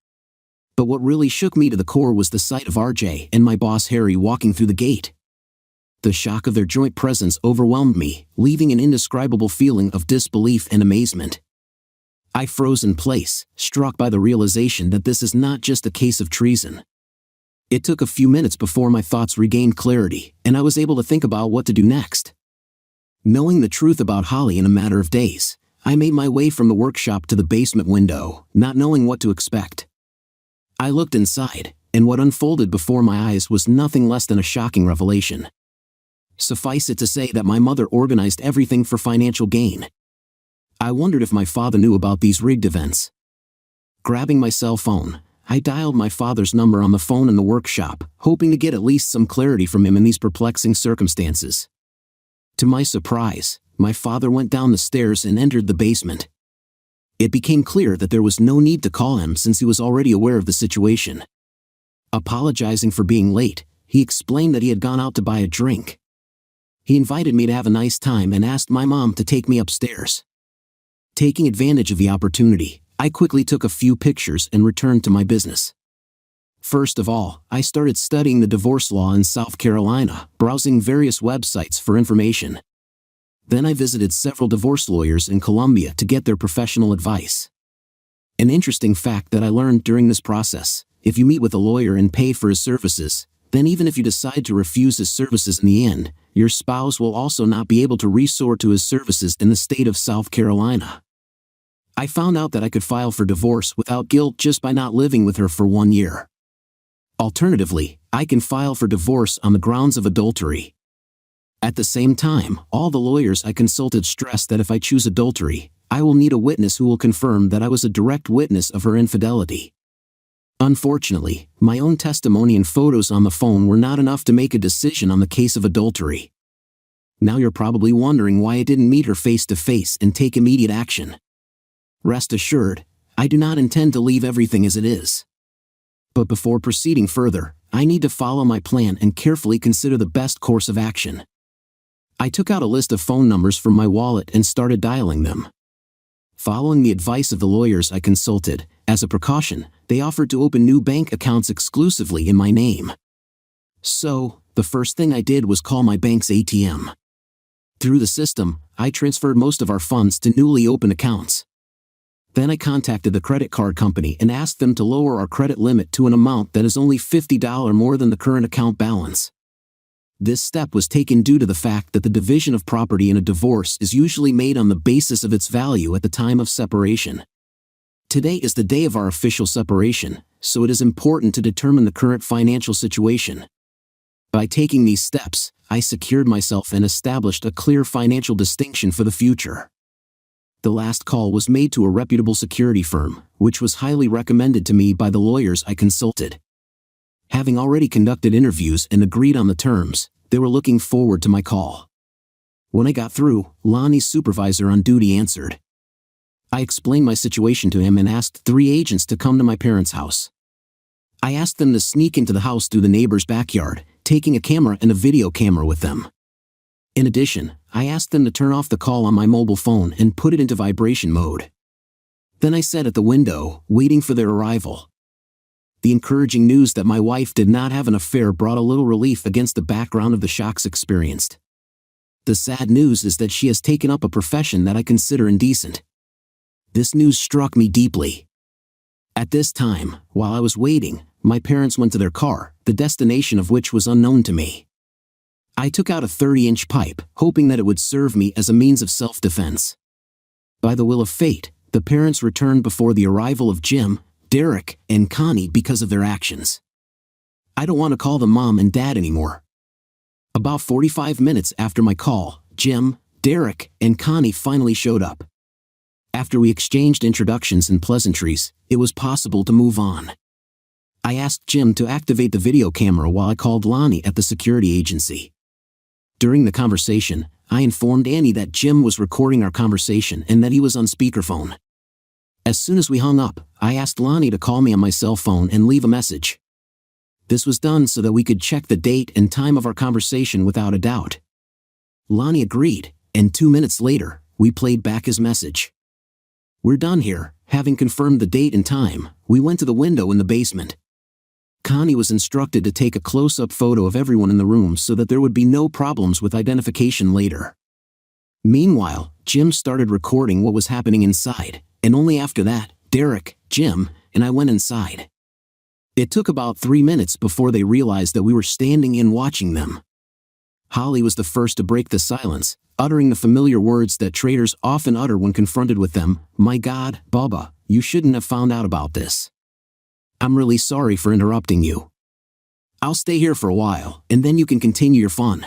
But what really shook me to the core was the sight of RJ and my boss Harry walking through the gate. The shock of their joint presence overwhelmed me, leaving an indescribable feeling of disbelief and amazement. I froze in place, struck by the realization that this is not just a case of treason. It took a few minutes before my thoughts regained clarity, and I was able to think about what to do next. Knowing the truth about Holly in a matter of days, I made my way from the workshop to the basement window, not knowing what to expect. I looked inside, and what unfolded before my eyes was nothing less than a shocking revelation. Suffice it to say that my mother organized everything for financial gain. I wondered if my father knew about these rigged events. Grabbing my cell phone, I dialed my father's number on the phone in the workshop, hoping to get at least some clarity from him in these perplexing circumstances. To my surprise, my father went down the stairs and entered the basement. It became clear that there was no need to call him since he was already aware of the situation. Apologizing for being late, he explained that he had gone out to buy a drink. He invited me to have a nice time and asked my mom to take me upstairs. Taking advantage of the opportunity, I quickly took a few pictures and returned to my business. First of all, I started studying the divorce law in South Carolina, browsing various websites for information. Then I visited several divorce lawyers in Columbia to get their professional advice. An interesting fact that I learned during this process: if you meet with a lawyer and pay for his services, then even if you decide to refuse his services in the end, your spouse will also not be able to resort to his services in the state of South Carolina. I found out that I could file for divorce without guilt just by not living with her for 1 year. Alternatively, I can file for divorce on the grounds of adultery. At the same time, all the lawyers I consulted stressed that if I choose adultery, I will need a witness who will confirm that I was a direct witness of her infidelity. Unfortunately, my own testimony and photos on the phone were not enough to make a decision on the case of adultery. Now you're probably wondering why I didn't meet her face to face and take immediate action. Rest assured, I do not intend to leave everything as it is. But before proceeding further, I need to follow my plan and carefully consider the best course of action. I took out a list of phone numbers from my wallet and started dialing them. Following the advice of the lawyers I consulted, as a precaution, they offered to open new bank accounts exclusively in my name. So, the first thing I did was call my bank's ATM. Through the system, I transferred most of our funds to newly opened accounts. Then I contacted the credit card company and asked them to lower our credit limit to an amount that is only $50 more than the current account balance. This step was taken due to the fact that the division of property in a divorce is usually made on the basis of its value at the time of separation. Today is the day of our official separation, so it is important to determine the current financial situation. By taking these steps, I secured myself and established a clear financial distinction for the future. The last call was made to a reputable security firm, which was highly recommended to me by the lawyers I consulted. Having already conducted interviews and agreed on the terms, they were looking forward to my call. When I got through, Lonnie's supervisor on duty answered. I explained my situation to him and asked 3 agents to come to my parents' house. I asked them to sneak into the house through the neighbor's backyard, taking a camera and a video camera with them. In addition, I asked them to turn off the call on my mobile phone and put it into vibration mode. Then I sat at the window, waiting for their arrival. The encouraging news that my wife did not have an affair brought a little relief against the background of the shocks experienced. The sad news is that she has taken up a profession that I consider indecent. This news struck me deeply. At this time, while I was waiting, my parents went to their car, the destination of which was unknown to me. I took out a 30-inch pipe, hoping that it would serve me as a means of self-defense. By the will of fate, the parents returned before the arrival of Jim, Derek, and Connie because of their actions. I don't want to call them Mom and Dad anymore. About 45 minutes after my call, Jim, Derek, and Connie finally showed up. After we exchanged introductions and pleasantries, it was possible to move on. I asked Jim to activate the video camera while I called Lonnie at the security agency. During the conversation, I informed Annie that Jim was recording our conversation and that he was on speakerphone. As soon as we hung up, I asked Lonnie to call me on my cell phone and leave a message. This was done so that we could check the date and time of our conversation without a doubt. Lonnie agreed, and 2 minutes later, we played back his message. We're done here. Having confirmed the date and time, we went to the window in the basement. Connie was instructed to take a close-up photo of everyone in the room so that there would be no problems with identification later. Meanwhile, Jim started recording what was happening inside, and only after that, Derek, Jim, and I went inside. It took about 3 minutes before they realized that we were standing in watching them. Holly was the first to break the silence, uttering the familiar words that traitors often utter when confronted with them. "My God, Bubba, you shouldn't have found out about this. I'm really sorry for interrupting you. I'll stay here for a while, and then you can continue your fun."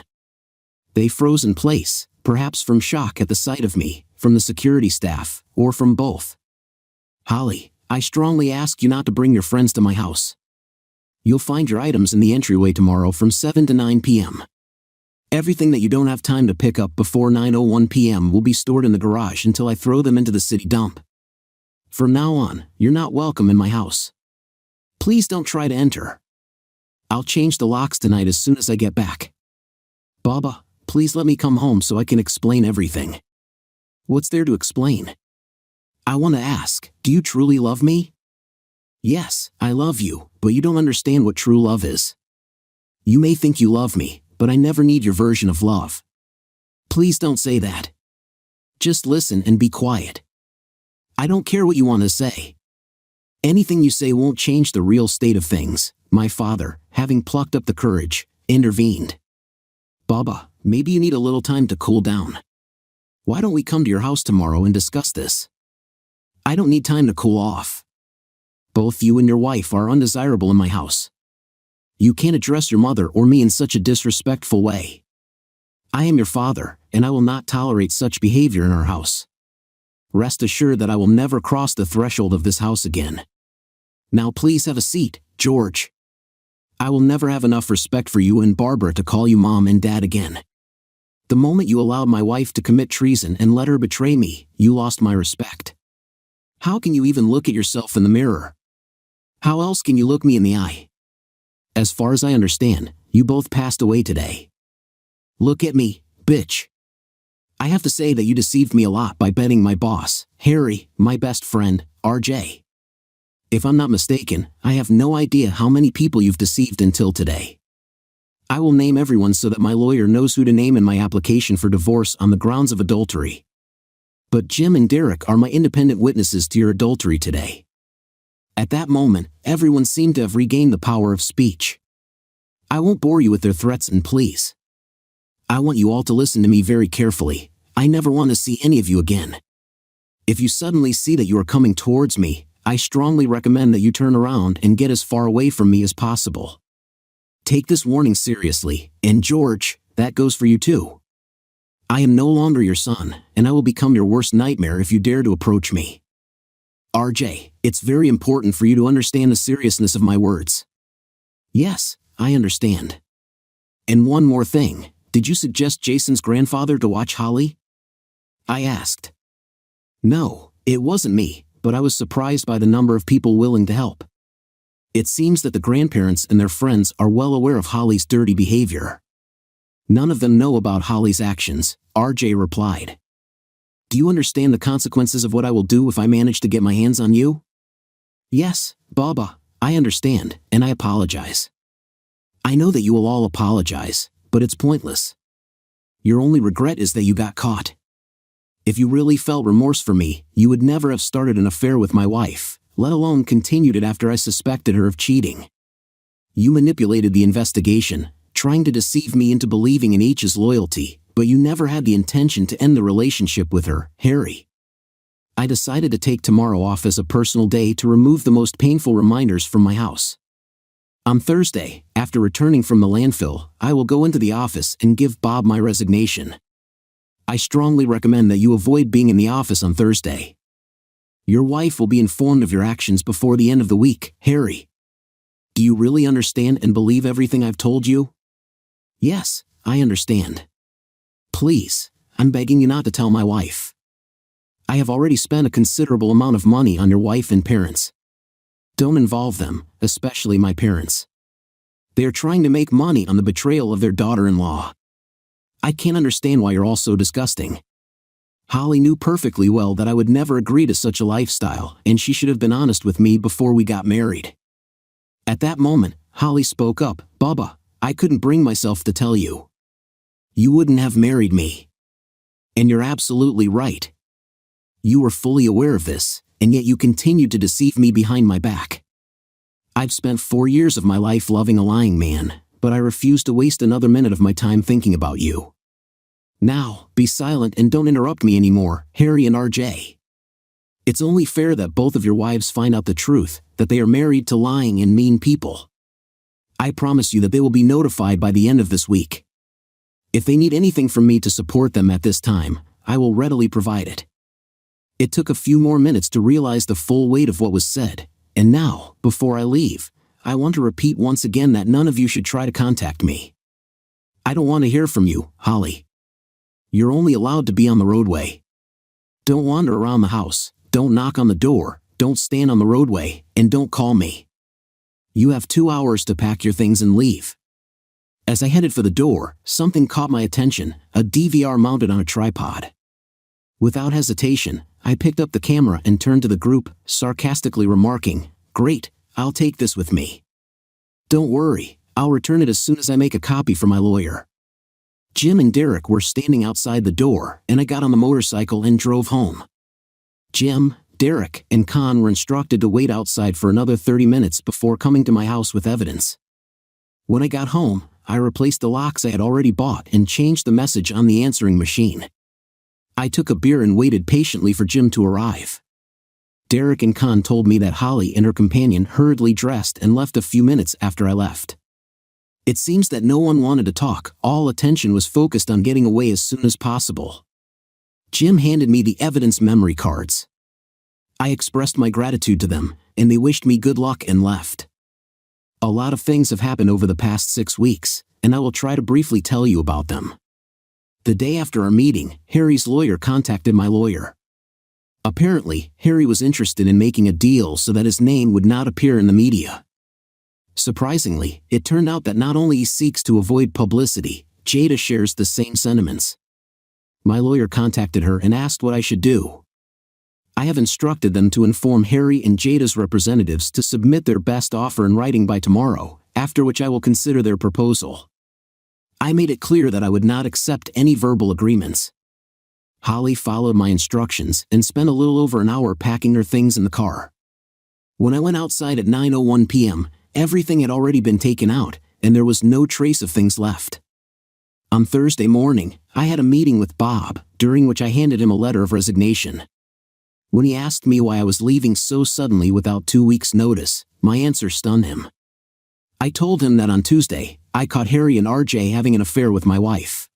They froze in place, perhaps from shock at the sight of me, from the security staff, or from both. "Holly, I strongly ask you not to bring your friends to my house. You'll find your items in the entryway tomorrow from 7 to 9 p.m. Everything that you don't have time to pick up before 9:01 p.m. will be stored in the garage until I throw them into the city dump. From now on, you're not welcome in my house. Please don't try to enter. I'll change the locks tonight as soon as I get back. Bubba, please let me come home so I can explain everything." "What's there to explain?" "I want to ask, do you truly love me?" "Yes, I love you, but you don't understand what true love is. You may think you love me, but I never need your version of love. Please don't say that. Just listen and be quiet. I don't care what you want to say. Anything you say won't change the real state of things." My father, having plucked up the courage, intervened. "Bubba, maybe you need a little time to cool down. Why don't we come to your house tomorrow and discuss this?" "I don't need time to cool off. Both you and your wife are undesirable in my house. You can't address your mother or me in such a disrespectful way. I am your father, and I will not tolerate such behavior in our house. Rest assured that I will never cross the threshold of this house again. Now please have a seat, George. I will never have enough respect for you and Barbara to call you Mom and Dad again. The moment you allowed my wife to commit treason and let her betray me, you lost my respect. How can you even look at yourself in the mirror? How else can you look me in the eye? As far as I understand, you both passed away today. Look at me, bitch. I have to say that you deceived me a lot by betting my boss, Harry, my best friend, RJ. If I'm not mistaken, I have no idea how many people you've deceived until today. I will name everyone so that my lawyer knows who to name in my application for divorce on the grounds of adultery. But Jim and Derek are my independent witnesses to your adultery today." At that moment, everyone seemed to have regained the power of speech. I won't bore you with their threats and pleas. I want you all to listen to me very carefully. I never want to see any of you again. If you suddenly see that you are coming towards me, I strongly recommend that you turn around and get as far away from me as possible. Take this warning seriously, and George, that goes for you too. I am no longer your son, and I will become your worst nightmare if you dare to approach me. RJ, it's very important for you to understand the seriousness of my words." "Yes, I understand. And one more thing, did you suggest Jason's grandfather to watch Holly?" I asked. "No, it wasn't me, but I was surprised by the number of people willing to help. It seems that the grandparents and their friends are well aware of Holly's dirty behavior. None of them know about Holly's actions," RJ replied. "Do you understand the consequences of what I will do if I manage to get my hands on you?" "Yes, Bubba, I understand, and I apologize. I know that you will all apologize, but it's pointless. Your only regret is that you got caught. If you really felt remorse for me, you would never have started an affair with my wife, let alone continued it after I suspected her of cheating. You manipulated the investigation, trying to deceive me into believing in H's loyalty, but you never had the intention to end the relationship with her, Harry. I decided to take tomorrow off as a personal day to remove the most painful reminders from my house. On Thursday, after returning from the landfill, I will go into the office and give Bob my resignation. I strongly recommend that you avoid being in the office on Thursday. Your wife will be informed of your actions before the end of the week, Harry. Do you really understand and believe everything I've told you?" "Yes, I understand. Please, I'm begging you not to tell my wife. I have already spent a considerable amount of money on your wife and parents. Don't involve them, especially my parents. They are trying to make money on the betrayal of their daughter-in-law. I can't understand why you're all so disgusting. Holly knew perfectly well that I would never agree to such a lifestyle, and she should have been honest with me before we got married." At that moment, Holly spoke up. "Bubba, I couldn't bring myself to tell you. You wouldn't have married me. And you're absolutely right. You were fully aware of this, and yet you continued to deceive me behind my back. I've spent 4 years of my life loving a lying man, but I refuse to waste another minute of my time thinking about you. Now, be silent and don't interrupt me anymore, Harry and RJ. It's only fair that both of your wives find out the truth, that they are married to lying and mean people. I promise you that they will be notified by the end of this week. If they need anything from me to support them at this time, I will readily provide it." It took a few more minutes to realize the full weight of what was said, and now, before I leave, I want to repeat once again that none of you should try to contact me. I don't want to hear from you, Holly. You're only allowed to be on the roadway. Don't wander around the house, don't knock on the door, don't stand on the roadway, and don't call me. You have 2 hours to pack your things and leave. As I headed for the door, something caught my attention, a DVR mounted on a tripod. Without hesitation, I picked up the camera and turned to the group, sarcastically remarking, "Great, I'll take this with me. Don't worry, I'll return it as soon as I make a copy for my lawyer." Jim and Derek were standing outside the door, and I got on the motorcycle and drove home. Jim, Derek, and Con were instructed to wait outside for another 30 minutes before coming to my house with evidence. When I got home, I replaced the locks I had already bought and changed the message on the answering machine. I took a beer and waited patiently for Jim to arrive. Derek and Con told me that Holly and her companion hurriedly dressed and left a few minutes after I left. It seems that no one wanted to talk, all attention was focused on getting away as soon as possible. Jim handed me the evidence memory cards. I expressed my gratitude to them, and they wished me good luck and left. A lot of things have happened over the past 6 weeks, and I will try to briefly tell you about them. The day after our meeting, Harry's lawyer contacted my lawyer. Apparently, Harry was interested in making a deal so that his name would not appear in the media. Surprisingly, it turned out that not only he seeks to avoid publicity, Jada shares the same sentiments. My lawyer contacted her and asked what I should do. I have instructed them to inform Harry and Jada's representatives to submit their best offer in writing by tomorrow, after which I will consider their proposal. I made it clear that I would not accept any verbal agreements. Holly followed my instructions and spent a little over an hour packing her things in the car. When I went outside at 9:01 p.m., everything had already been taken out, and there was no trace of things left. On Thursday morning, I had a meeting with Bob, during which I handed him a letter of resignation. When he asked me why I was leaving so suddenly without 2 weeks' notice, my answer stunned him. I told him that on Tuesday, I caught Harry and RJ having an affair with my wife.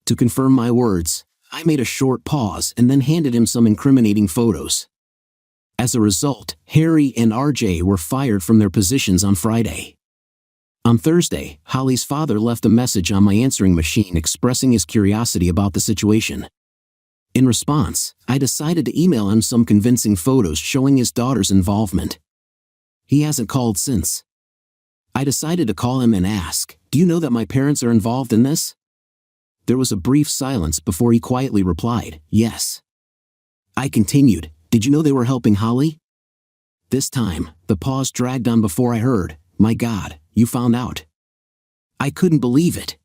To confirm my words, I made a short pause and then handed him some incriminating photos. As a result, Harry and RJ were fired from their positions on Friday. On Thursday, Holly's father left a message on my answering machine expressing his curiosity about the situation. In response, I decided to email him some convincing photos showing his daughter's involvement. He hasn't called since. I decided to call him and ask, "Do you know that my parents are involved in this?" There was a brief silence before he quietly replied, "Yes." I continued, "Did you know they were helping Holly?" This time, the pause dragged on before I heard, "My God, you found out." I couldn't believe it.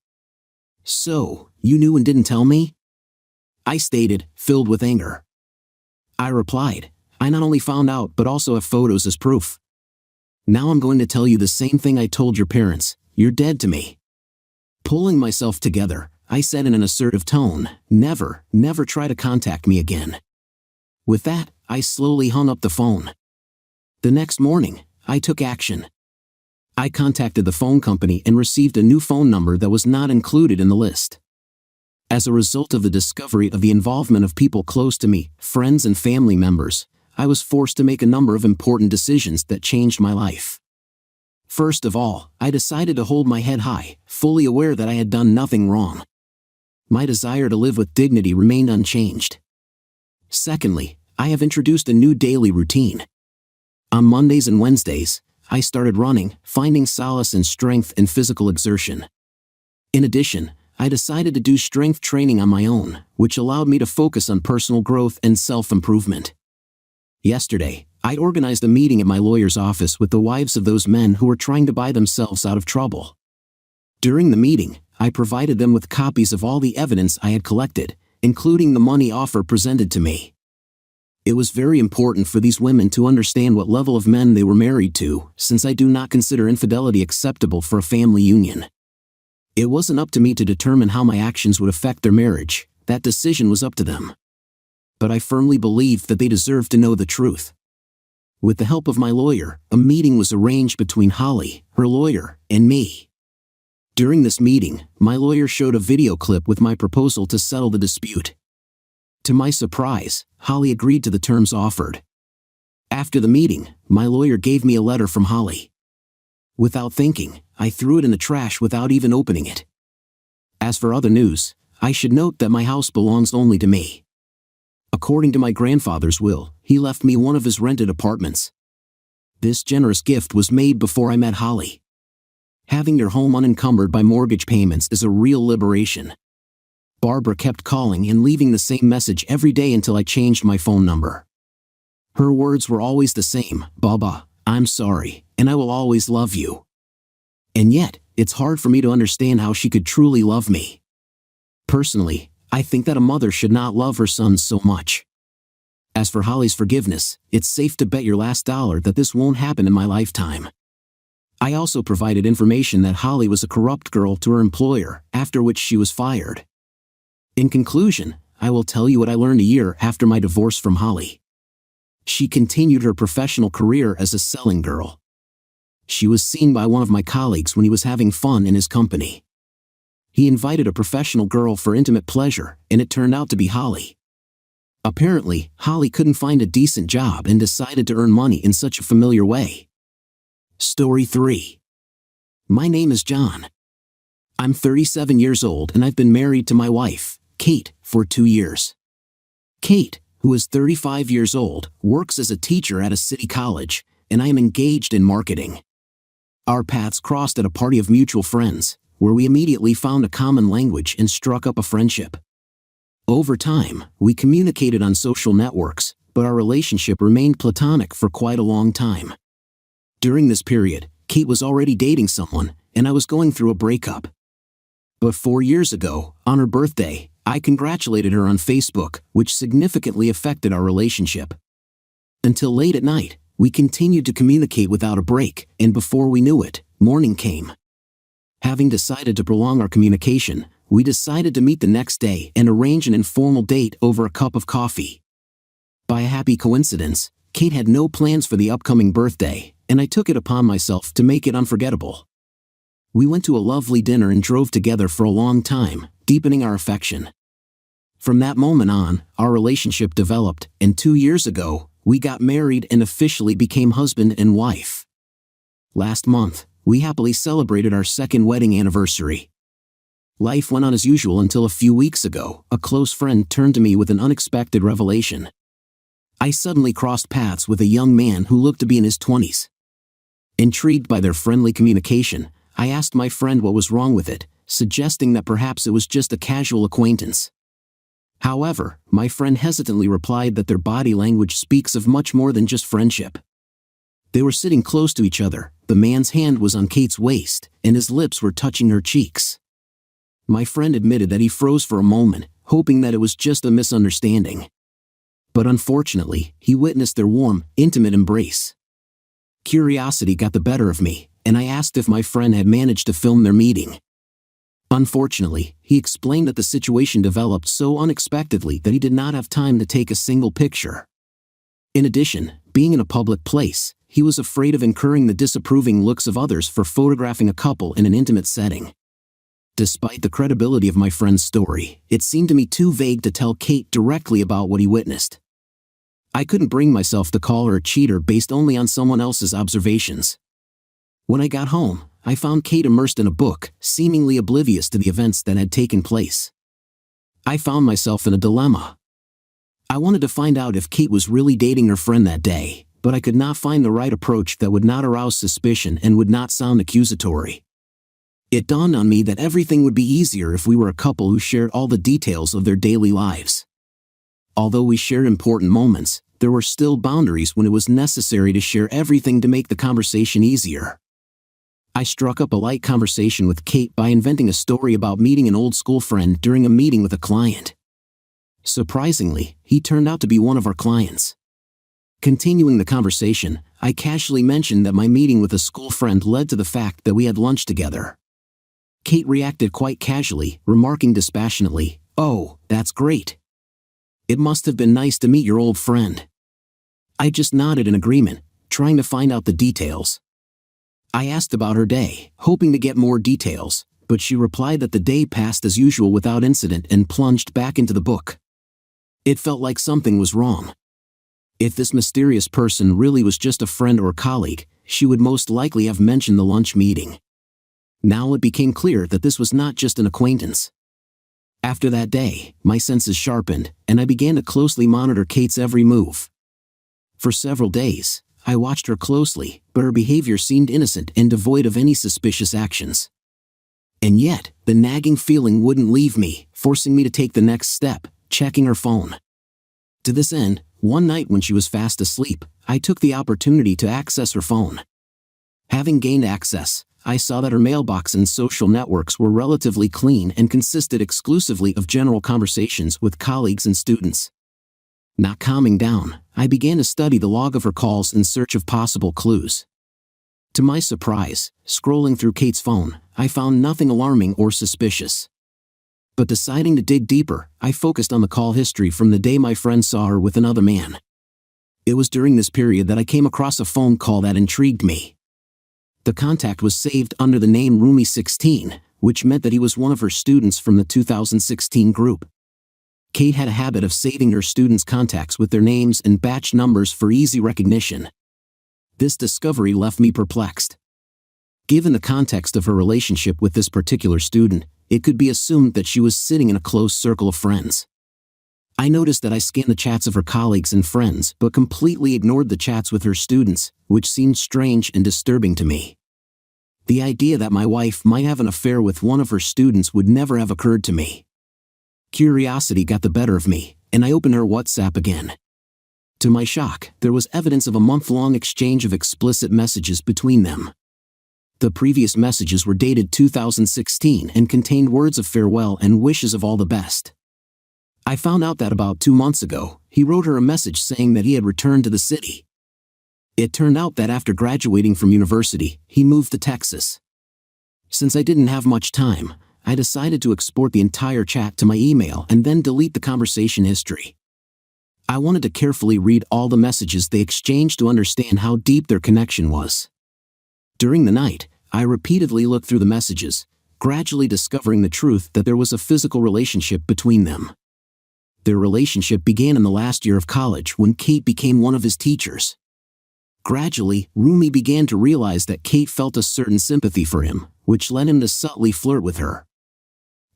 "So, you knew and didn't tell me?" I stated, filled with anger. I replied, "I not only found out but also have photos as proof. Now I'm going to tell you the same thing I told your parents, you're dead to me." Pulling myself together, I said in an assertive tone, never try to contact me again." With that, I slowly hung up the phone. The next morning, I took action. I contacted the phone company and received a new phone number that was not included in the list. As a result of the discovery of the involvement of people close to me, friends and family members, I was forced to make a number of important decisions that changed my life. First of all, I decided to hold my head high, fully aware that I had done nothing wrong. My desire to live with dignity remained unchanged. Secondly, I have introduced a new daily routine. On Mondays and Wednesdays, I started running, finding solace and strength in physical exertion. In addition, I decided to do strength training on my own, which allowed me to focus on personal growth and self-improvement. Yesterday, I'd organized a meeting at my lawyer's office with the wives of those men who were trying to buy themselves out of trouble. During the meeting, I provided them with copies of all the evidence I had collected, including the money offer presented to me. It was very important for these women to understand what level of men they were married to, since I do not consider infidelity acceptable for a family union. It wasn't up to me to determine how my actions would affect their marriage. That decision was up to them. But I firmly believed that they deserved to know the truth. With the help of my lawyer, a meeting was arranged between Holly, her lawyer, and me. During this meeting, my lawyer showed a video clip with my proposal to settle the dispute. To my surprise, Holly agreed to the terms offered. After the meeting, my lawyer gave me a letter from Holly. Without thinking, I threw it in the trash without even opening it. As for other news, I should note that my house belongs only to me. According to my grandfather's will, he left me one of his rented apartments. This generous gift was made before I met Holly. Having your home unencumbered by mortgage payments is a real liberation. Barbara kept calling and leaving the same message every day until I changed my phone number. Her words were always the same: "Baba, I'm sorry, and I will always love you." And yet, it's hard for me to understand how she could truly love me. Personally, I think that a mother should not love her sons so much. As for Holly's forgiveness, it's safe to bet your last dollar that this won't happen in my lifetime. I also provided information that Holly was a corrupt girl to her employer, after which she was fired. In conclusion, I will tell you what I learned a year after my divorce from Holly. She continued her professional career as a selling girl. She was seen by one of my colleagues when he was having fun in his company. He invited a professional girl for intimate pleasure, and it turned out to be Holly. Apparently, Holly couldn't find a decent job and decided to earn money in such a familiar way. Story 3. My name is John. I'm 37 years old and I've been married to my wife, Kate, for 2 years. Kate, who is 35 years old, works as a teacher at a city college, and I am engaged in marketing. Our paths crossed at a party of mutual friends, where we immediately found a common language and struck up a friendship. Over time, we communicated on social networks, but our relationship remained platonic for quite a long time. During this period, Kate was already dating someone, and I was going through a breakup. But 4 years ago, on her birthday, I congratulated her on Facebook, which significantly affected our relationship. Until late at night, we continued to communicate without a break, and before we knew it, morning came. Having decided to prolong our communication, we decided to meet the next day and arrange an informal date over a cup of coffee. By a happy coincidence, Kate had no plans for the upcoming birthday, and I took it upon myself to make it unforgettable. We went to a lovely dinner and drove together for a long time, deepening our affection. From that moment on, our relationship developed, and 2 years ago, we got married and officially became husband and wife. Last month, we happily celebrated our second wedding anniversary. Life went on as usual until a few weeks ago, a close friend turned to me with an unexpected revelation. I suddenly crossed paths with a young man who looked to be in his 20s. Intrigued by their friendly communication, I asked my friend what was wrong with it, suggesting that perhaps it was just a casual acquaintance. However, my friend hesitantly replied that their body language speaks of much more than just friendship. They were sitting close to each other, the man's hand was on Kate's waist, and his lips were touching her cheeks. My friend admitted that he froze for a moment, hoping that it was just a misunderstanding. But unfortunately, he witnessed their warm, intimate embrace. Curiosity got the better of me, and I asked if my friend had managed to film their meeting. Unfortunately, he explained that the situation developed so unexpectedly that he did not have time to take a single picture. In addition, being in a public place, he was afraid of incurring the disapproving looks of others for photographing a couple in an intimate setting. Despite the credibility of my friend's story, it seemed to me too vague to tell Kate directly about what he witnessed. I couldn't bring myself to call her a cheater based only on someone else's observations. When I got home, I found Kate immersed in a book, seemingly oblivious to the events that had taken place. I found myself in a dilemma. I wanted to find out if Kate was really dating her friend that day, but I could not find the right approach that would not arouse suspicion and would not sound accusatory. It dawned on me that everything would be easier if we were a couple who shared all the details of their daily lives. Although we shared important moments, there were still boundaries when it was necessary to share everything to make the conversation easier. I struck up a light conversation with Kate by inventing a story about meeting an old school friend during a meeting with a client. Surprisingly, he turned out to be one of our clients. Continuing the conversation, I casually mentioned that my meeting with a school friend led to the fact that we had lunch together. Kate reacted quite casually, remarking dispassionately, "Oh, that's great. It must have been nice to meet your old friend." I just nodded in agreement, trying to find out the details. I asked about her day, hoping to get more details, but she replied that the day passed as usual without incident and plunged back into the book. It felt like something was wrong. If this mysterious person really was just a friend or colleague, she would most likely have mentioned the lunch meeting. Now it became clear that this was not just an acquaintance. After that day, my senses sharpened, and I began to closely monitor Kate's every move. For several days, I watched her closely, but her behavior seemed innocent and devoid of any suspicious actions. And yet, the nagging feeling wouldn't leave me, forcing me to take the next step, checking her phone. To this end, one night when she was fast asleep, I took the opportunity to access her phone. Having gained access, I saw that her mailbox and social networks were relatively clean and consisted exclusively of general conversations with colleagues and students. Not calming down, I began to study the log of her calls in search of possible clues. To my surprise, scrolling through Kate's phone, I found nothing alarming or suspicious. But deciding to dig deeper, I focused on the call history from the day my friend saw her with another man. It was during this period that I came across a phone call that intrigued me. The contact was saved under the name Rumi16, which meant that he was one of her students from the 2016 group. Kate had a habit of saving her students' contacts with their names and batch numbers for easy recognition. This discovery left me perplexed. Given the context of her relationship with this particular student, it could be assumed that she was sitting in a close circle of friends. I noticed that I scanned the chats of her colleagues and friends but completely ignored the chats with her students, which seemed strange and disturbing to me. The idea that my wife might have an affair with one of her students would never have occurred to me. Curiosity got the better of me, and I opened her WhatsApp again. To my shock, there was evidence of a month-long exchange of explicit messages between them. The previous messages were dated 2016 and contained words of farewell and wishes of all the best. I found out that about 2 months ago, he wrote her a message saying that he had returned to the city. It turned out that after graduating from university, he moved to Texas. Since I didn't have much time, I decided to export the entire chat to my email and then delete the conversation history. I wanted to carefully read all the messages they exchanged to understand how deep their connection was. During the night, I repeatedly looked through the messages, gradually discovering the truth that there was a physical relationship between them. Their relationship began in the last year of college when Kate became one of his teachers. Gradually, Rumi began to realize that Kate felt a certain sympathy for him, which led him to subtly flirt with her.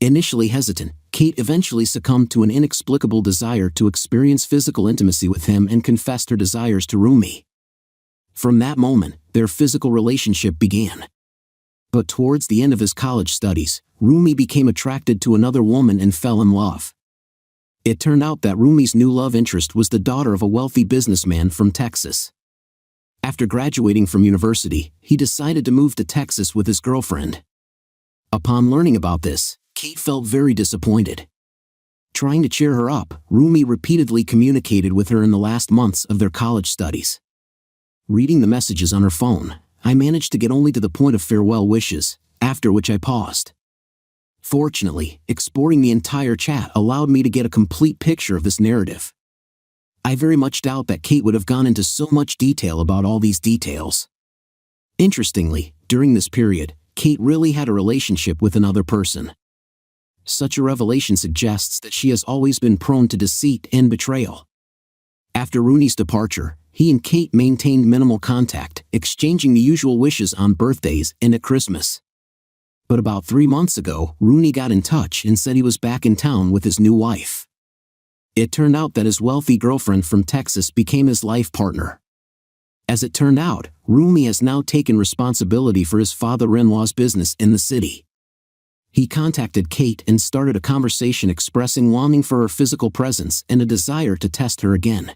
Initially hesitant, Kate eventually succumbed to an inexplicable desire to experience physical intimacy with him and confessed her desires to Rumi. From that moment, their physical relationship began. But towards the end of his college studies, Rumi became attracted to another woman and fell in love. It turned out that Rumi's new love interest was the daughter of a wealthy businessman from Texas. After graduating from university, he decided to move to Texas with his girlfriend. Upon learning about this, Kate felt very disappointed. Trying to cheer her up, Rumi repeatedly communicated with her in the last months of their college studies. Reading the messages on her phone, I managed to get only to the point of farewell wishes, after which I paused. Fortunately, exporting the entire chat allowed me to get a complete picture of this narrative. I very much doubt that Kate would have gone into so much detail about all these details. Interestingly, during this period, Kate really had a relationship with another person. Such a revelation suggests that she has always been prone to deceit and betrayal. After Rooney's departure, he and Kate maintained minimal contact, exchanging the usual wishes on birthdays and at Christmas. But about 3 months ago, Rooney got in touch and said he was back in town with his new wife. It turned out that his wealthy girlfriend from Texas became his life partner. As it turned out, Rumi has now taken responsibility for his father-in-law's business in the city. He contacted Kate and started a conversation expressing longing for her physical presence and a desire to test her again.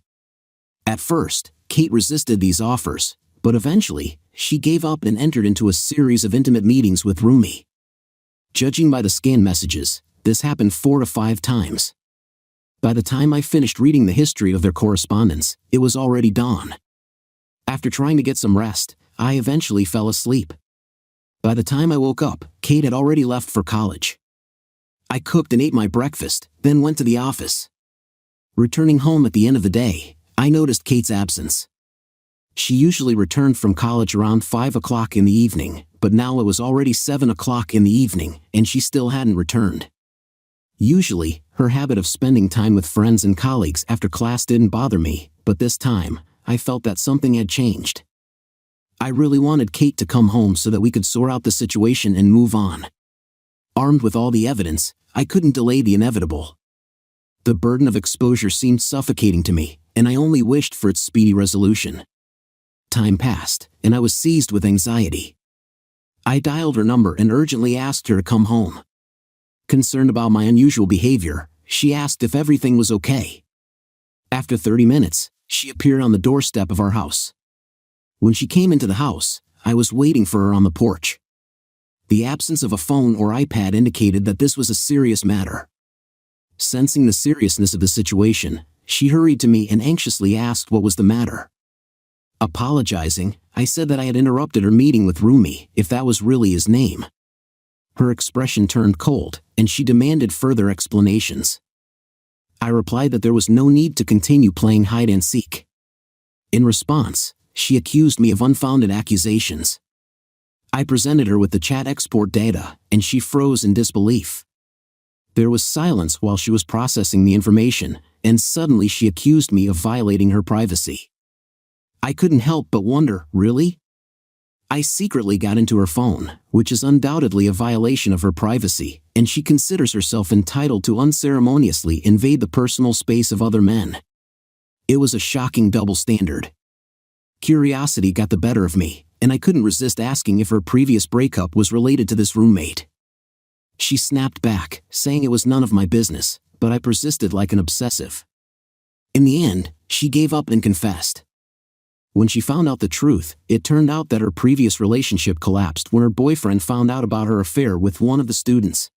At first, Kate resisted these offers, but eventually, she gave up and entered into a series of intimate meetings with Rumi. Judging by the scanned messages, this happened 4 to 5 times. By the time I finished reading the history of their correspondence, it was already dawn. After trying to get some rest, I eventually fell asleep. By the time I woke up, Kate had already left for college. I cooked and ate my breakfast, then went to the office. Returning home at the end of the day, I noticed Kate's absence. She usually returned from college around 5 o'clock in the evening, but now it was already 7 o'clock in the evening, and she still hadn't returned. Usually, her habit of spending time with friends and colleagues after class didn't bother me, but this time, I felt that something had changed. I really wanted Kate to come home so that we could sort out the situation and move on. Armed with all the evidence, I couldn't delay the inevitable. The burden of exposure seemed suffocating to me, and I only wished for its speedy resolution. Time passed, and I was seized with anxiety. I dialed her number and urgently asked her to come home. Concerned about my unusual behavior, she asked if everything was okay. After 30 minutes, she appeared on the doorstep of our house. When she came into the house, I was waiting for her on the porch. The absence of a phone or iPad indicated that this was a serious matter. Sensing the seriousness of the situation, she hurried to me and anxiously asked what was the matter. Apologizing, I said that I had interrupted her meeting with Rumi, if that was really his name. Her expression turned cold, and she demanded further explanations. I replied that there was no need to continue playing hide-and-seek. In response, she accused me of unfounded accusations. I presented her with the chat export data, and she froze in disbelief. There was silence while she was processing the information, and suddenly she accused me of violating her privacy. I couldn't help but wonder, really? I secretly got into her phone, which is undoubtedly a violation of her privacy, and she considers herself entitled to unceremoniously invade the personal space of other men. It was a shocking double standard. Curiosity got the better of me, and I couldn't resist asking if her previous breakup was related to this roommate. She snapped back, saying it was none of my business, but I persisted like an obsessive. In the end, she gave up and confessed. When she found out the truth, it turned out that her previous relationship collapsed when her boyfriend found out about her affair with one of the students.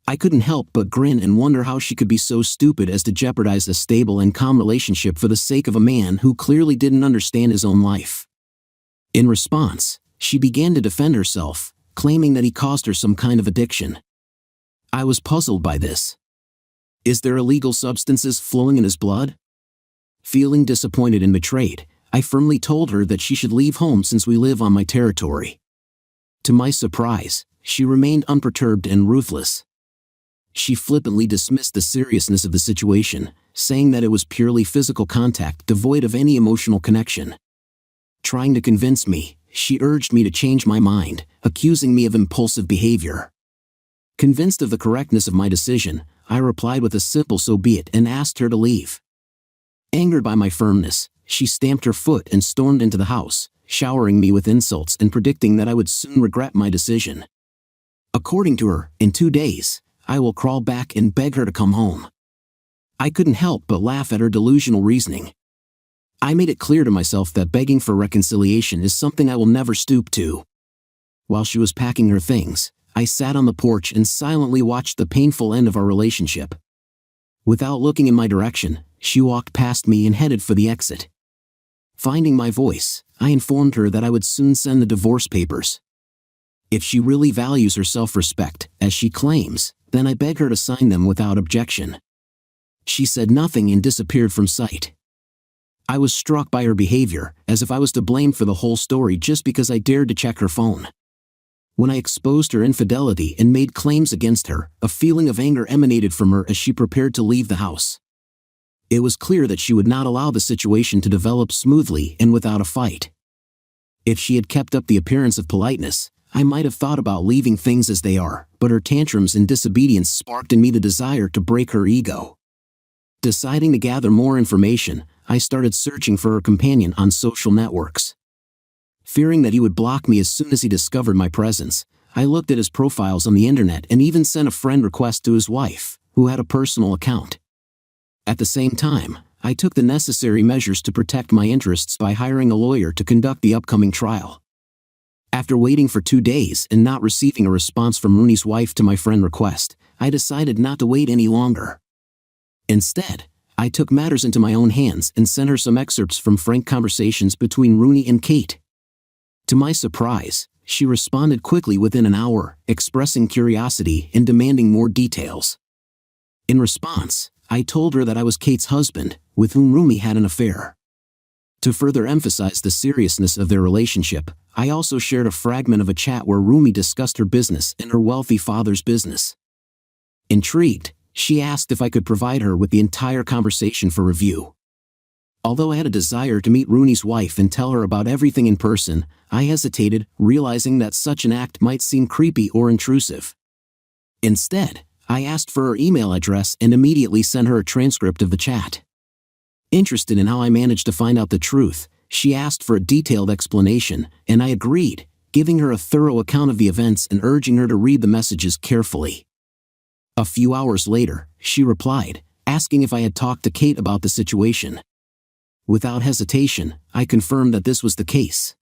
I couldn't help but grin and wonder how she could be so stupid as to jeopardize a stable and calm relationship for the sake of a man who clearly didn't understand his own life. In response, she began to defend herself, claiming that he caused her some kind of addiction. I was puzzled by this. Is there illegal substances flowing in his blood? Feeling disappointed and betrayed, I firmly told her that she should leave home since we live on my territory. To my surprise, she remained unperturbed and ruthless. She flippantly dismissed the seriousness of the situation, saying that it was purely physical contact devoid of any emotional connection. Trying to convince me, she urged me to change my mind, accusing me of impulsive behavior. Convinced of the correctness of my decision, I replied with a simple "so be it" and asked her to leave. Angered by my firmness, she stamped her foot and stormed into the house, showering me with insults and predicting that I would soon regret my decision. According to her, in 2 days, I will crawl back and beg her to come home. I couldn't help but laugh at her delusional reasoning. I made it clear to myself that begging for reconciliation is something I will never stoop to. While she was packing her things, I sat on the porch and silently watched the painful end of our relationship. Without looking in my direction, she walked past me and headed for the exit. Finding my voice, I informed her that I would soon send the divorce papers. If she really values her self-respect, as she claims, then I beg her to sign them without objection. She said nothing and disappeared from sight. I was struck by her behavior, as if I was to blame for the whole story just because I dared to check her phone. When I exposed her infidelity and made claims against her, a feeling of anger emanated from her as she prepared to leave the house. It was clear that she would not allow the situation to develop smoothly and without a fight. If she had kept up the appearance of politeness, I might have thought about leaving things as they are, but her tantrums and disobedience sparked in me the desire to break her ego. Deciding to gather more information, I started searching for her companion on social networks. Fearing that he would block me as soon as he discovered my presence, I looked at his profiles on the internet and even sent a friend request to his wife, who had a personal account. At the same time, I took the necessary measures to protect my interests by hiring a lawyer to conduct the upcoming trial. After waiting for 2 days and not receiving a response from Rooney's wife to my friend request, I decided not to wait any longer. Instead, I took matters into my own hands and sent her some excerpts from frank conversations between Rooney and Kate. To my surprise, she responded quickly within an hour, expressing curiosity and demanding more details. In response, I told her that I was Kate's husband, with whom Rooney had an affair. To further emphasize the seriousness of their relationship, I also shared a fragment of a chat where Rooney discussed her business and her wealthy father's business. Intrigued, she asked if I could provide her with the entire conversation for review. Although I had a desire to meet Rooney's wife and tell her about everything in person, I hesitated, realizing that such an act might seem creepy or intrusive. Instead, I asked for her email address and immediately sent her a transcript of the chat. Interested in how I managed to find out the truth, she asked for a detailed explanation, and I agreed, giving her a thorough account of the events and urging her to read the messages carefully. A few hours later, she replied, asking if I had talked to Kate about the situation. Without hesitation, I confirmed that this was the case.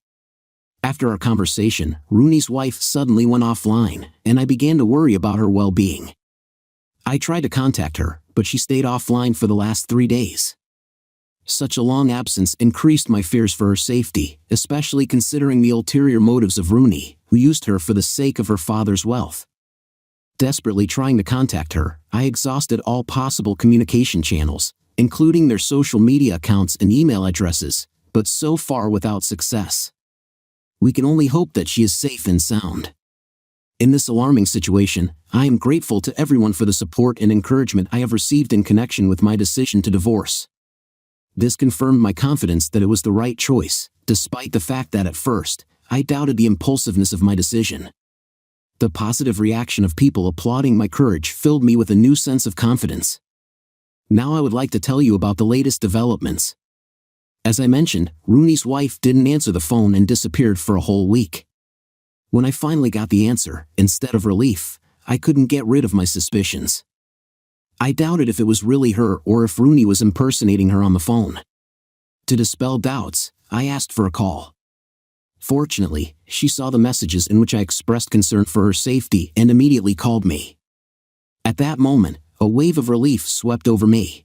After our conversation, Rooney's wife suddenly went offline, and I began to worry about her well-being. I tried to contact her, but she stayed offline for the last 3 days. Such a long absence increased my fears for her safety, especially considering the ulterior motives of Rooney, who used her for the sake of her father's wealth. Desperately trying to contact her, I exhausted all possible communication channels, including their social media accounts and email addresses, but so far without success. We can only hope that she is safe and sound. In this alarming situation, I am grateful to everyone for the support and encouragement I have received in connection with my decision to divorce. This confirmed my confidence that it was the right choice, despite the fact that at first, I doubted the impulsiveness of my decision. The positive reaction of people applauding my courage filled me with a new sense of confidence. Now I would like to tell you about the latest developments. As I mentioned, Rooney's wife didn't answer the phone and disappeared for a whole week. When I finally got the answer, instead of relief, I couldn't get rid of my suspicions. I doubted if it was really her or if Rooney was impersonating her on the phone. To dispel doubts, I asked for a call. Fortunately, she saw the messages in which I expressed concern for her safety and immediately called me. At that moment, a wave of relief swept over me.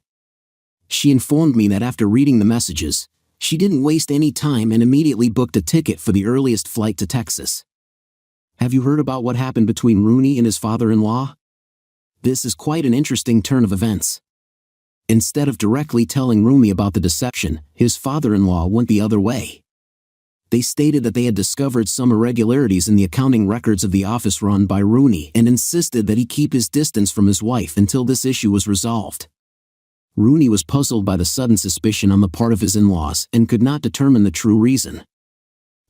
She informed me that after reading the messages, she didn't waste any time and immediately booked a ticket for the earliest flight to Texas. Have you heard about what happened between Rooney and his father-in-law? This is quite an interesting turn of events. Instead of directly telling Rooney about the deception, his father-in-law went the other way. They stated that they had discovered some irregularities in the accounting records of the office run by Rooney and insisted that he keep his distance from his wife until this issue was resolved. Rooney was puzzled by the sudden suspicion on the part of his in-laws and could not determine the true reason.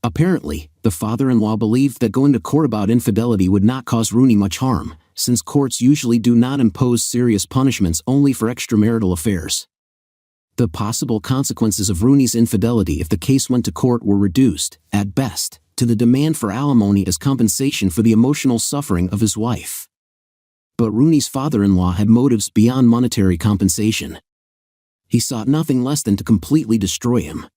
Apparently, the father-in-law believed that going to court about infidelity would not cause Rooney much harm, since courts usually do not impose serious punishments only for extramarital affairs. The possible consequences of Rooney's infidelity if the case went to court were reduced, at best, to the demand for alimony as compensation for the emotional suffering of his wife. But Rooney's father-in-law had motives beyond monetary compensation. He sought nothing less than to completely destroy him.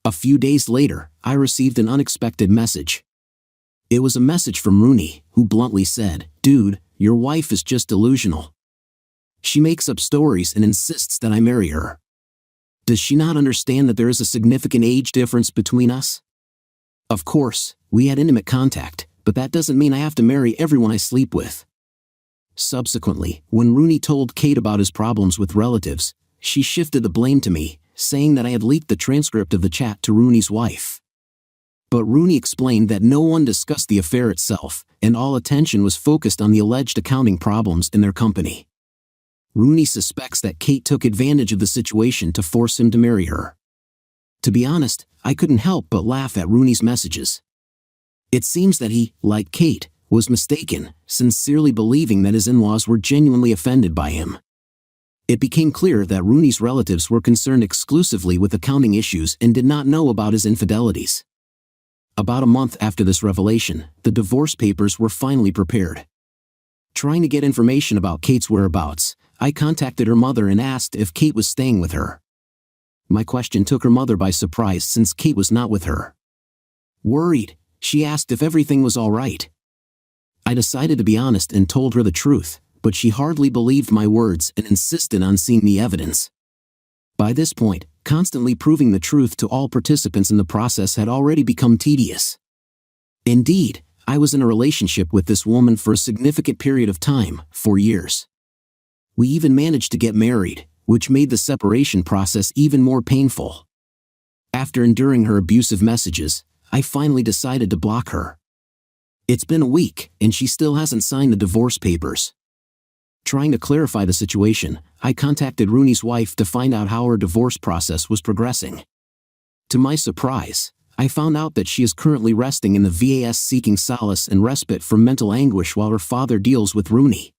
A few days later, I received an unexpected message. It was a message from Rooney, who bluntly said, "Dude, your wife is just delusional. She makes up stories and insists that I marry her. Does she not understand that there is a significant age difference between us? Of course, we had intimate contact, but that doesn't mean I have to marry everyone I sleep with." Subsequently, when Rooney told Kate about his problems with relatives, she shifted the blame to me, saying that I had leaked the transcript of the chat to Rooney's wife. But Rooney explained that no one discussed the affair itself, and all attention was focused on the alleged accounting problems in their company. Rooney suspects that Kate took advantage of the situation to force him to marry her. To be honest, I couldn't help but laugh at Rooney's messages. It seems that he, like Kate, was mistaken, sincerely believing that his in-laws were genuinely offended by him. It became clear that Rooney's relatives were concerned exclusively with accounting issues and did not know about his infidelities. About a month after this revelation, the divorce papers were finally prepared. Trying to get information about Kate's whereabouts, I contacted her mother and asked if Kate was staying with her. My question took her mother by surprise since Kate was not with her. Worried, she asked if everything was all right. I decided to be honest and told her the truth, but she hardly believed my words and insisted on seeing the evidence. By this point, constantly proving the truth to all participants in the process had already become tedious. Indeed, I was in a relationship with this woman for a significant period of time, 4 years. We even managed to get married, which made the separation process even more painful. After enduring her abusive messages, I finally decided to block her. It's been a week, and she still hasn't signed the divorce papers. Trying to clarify the situation, I contacted Rooney's wife to find out how her divorce process was progressing. To my surprise, I found out that she is currently resting in the VAS seeking solace and respite from mental anguish while her father deals with Rooney.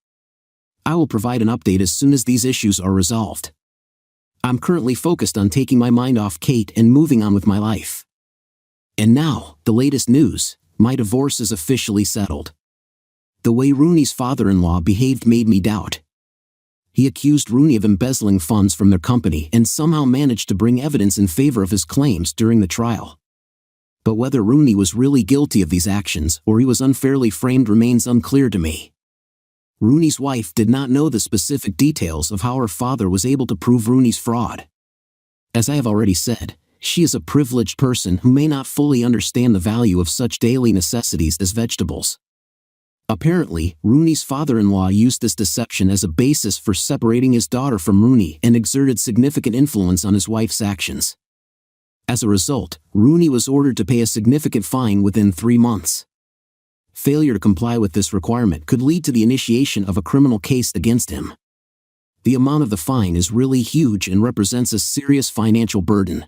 I will provide an update as soon as these issues are resolved. I'm currently focused on taking my mind off Kate and moving on with my life. And now, the latest news, my divorce is officially settled. The way Rooney's father-in-law behaved made me doubt. He accused Rooney of embezzling funds from their company and somehow managed to bring evidence in favor of his claims during the trial. But whether Rooney was really guilty of these actions or he was unfairly framed remains unclear to me. Rooney's wife did not know the specific details of how her father was able to prove Rooney's fraud. As I have already said, she is a privileged person who may not fully understand the value of such daily necessities as vegetables. Apparently, Rooney's father-in-law used this deception as a basis for separating his daughter from Rooney and exerted significant influence on his wife's actions. As a result, Rooney was ordered to pay a significant fine within 3 months. Failure to comply with this requirement could lead to the initiation of a criminal case against him. The amount of the fine is really huge and represents a serious financial burden.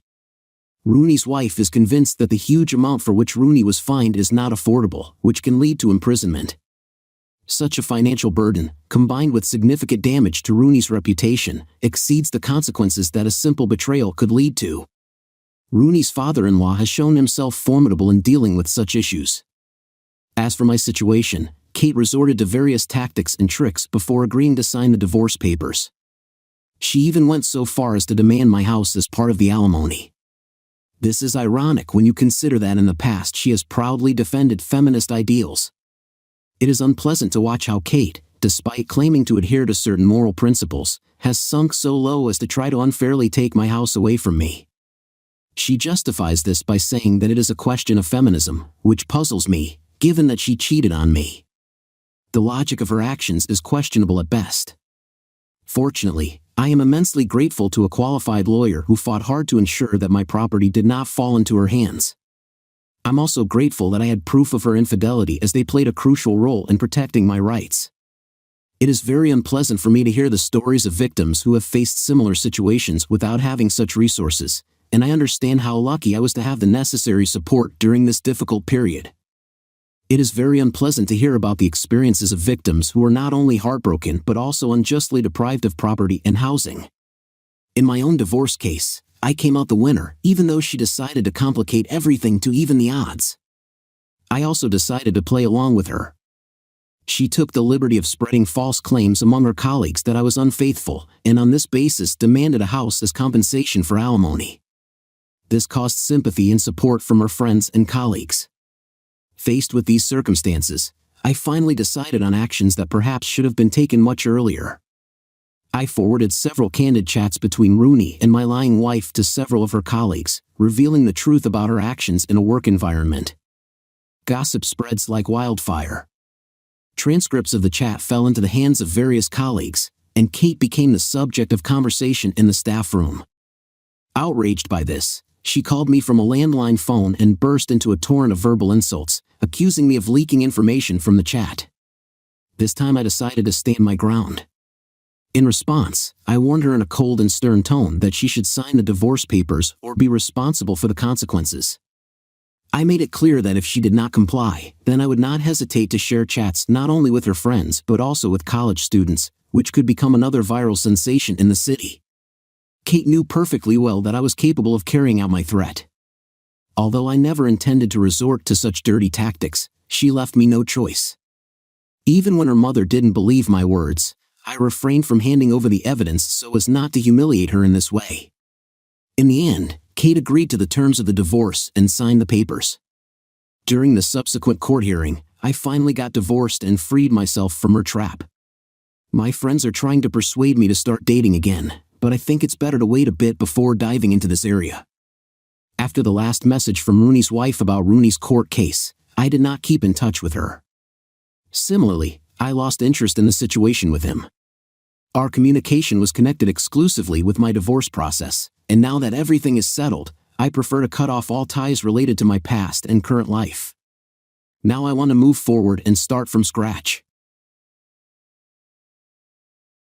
Rooney's wife is convinced that the huge amount for which Rooney was fined is not affordable, which can lead to imprisonment. Such a financial burden, combined with significant damage to Rooney's reputation, exceeds the consequences that a simple betrayal could lead to. Rooney's father-in-law has shown himself formidable in dealing with such issues. As for my situation, Kate resorted to various tactics and tricks before agreeing to sign the divorce papers. She even went so far as to demand my house as part of the alimony. This is ironic when you consider that in the past she has proudly defended feminist ideals. It is unpleasant to watch how Kate, despite claiming to adhere to certain moral principles, has sunk so low as to try to unfairly take my house away from me. She justifies this by saying that it is a question of feminism, which puzzles me, given that she cheated on me. The logic of her actions is questionable at best. Fortunately, I am immensely grateful to a qualified lawyer who fought hard to ensure that my property did not fall into her hands. I'm also grateful that I had proof of her infidelity, as they played a crucial role in protecting my rights. It is very unpleasant for me to hear the stories of victims who have faced similar situations without having such resources, and I understand how lucky I was to have the necessary support during this difficult period. It is very unpleasant to hear about the experiences of victims who are not only heartbroken but also unjustly deprived of property and housing. In my own divorce case, I came out the winner, even though she decided to complicate everything to even the odds. I also decided to play along with her. She took the liberty of spreading false claims among her colleagues that I was unfaithful, and on this basis demanded a house as compensation for alimony. This caused sympathy and support from her friends and colleagues. Faced with these circumstances, I finally decided on actions that perhaps should have been taken much earlier. I forwarded several candid chats between Rooney and my lying wife to several of her colleagues, revealing the truth about her actions in a work environment. Gossip spreads like wildfire. Transcripts of the chat fell into the hands of various colleagues, and Kate became the subject of conversation in the staff room. Outraged by this, she called me from a landline phone and burst into a torrent of verbal insults, accusing me of leaking information from the chat. This time I decided to stand my ground. In response, I warned her in a cold and stern tone that she should sign the divorce papers or be responsible for the consequences. I made it clear that if she did not comply, then I would not hesitate to share chats not only with her friends but also with college students, which could become another viral sensation in the city. Kate knew perfectly well that I was capable of carrying out my threat. Although I never intended to resort to such dirty tactics, she left me no choice. Even when her mother didn't believe my words, I refrained from handing over the evidence so as not to humiliate her in this way. In the end, Kate agreed to the terms of the divorce and signed the papers. During the subsequent court hearing, I finally got divorced and freed myself from her trap. My friends are trying to persuade me to start dating again, but I think it's better to wait a bit before diving into this area. After the last message from Rooney's wife about Rooney's court case, I did not keep in touch with her. Similarly, I lost interest in the situation with him. Our communication was connected exclusively with my divorce process, and now that everything is settled, I prefer to cut off all ties related to my past and current life. Now I want to move forward and start from scratch.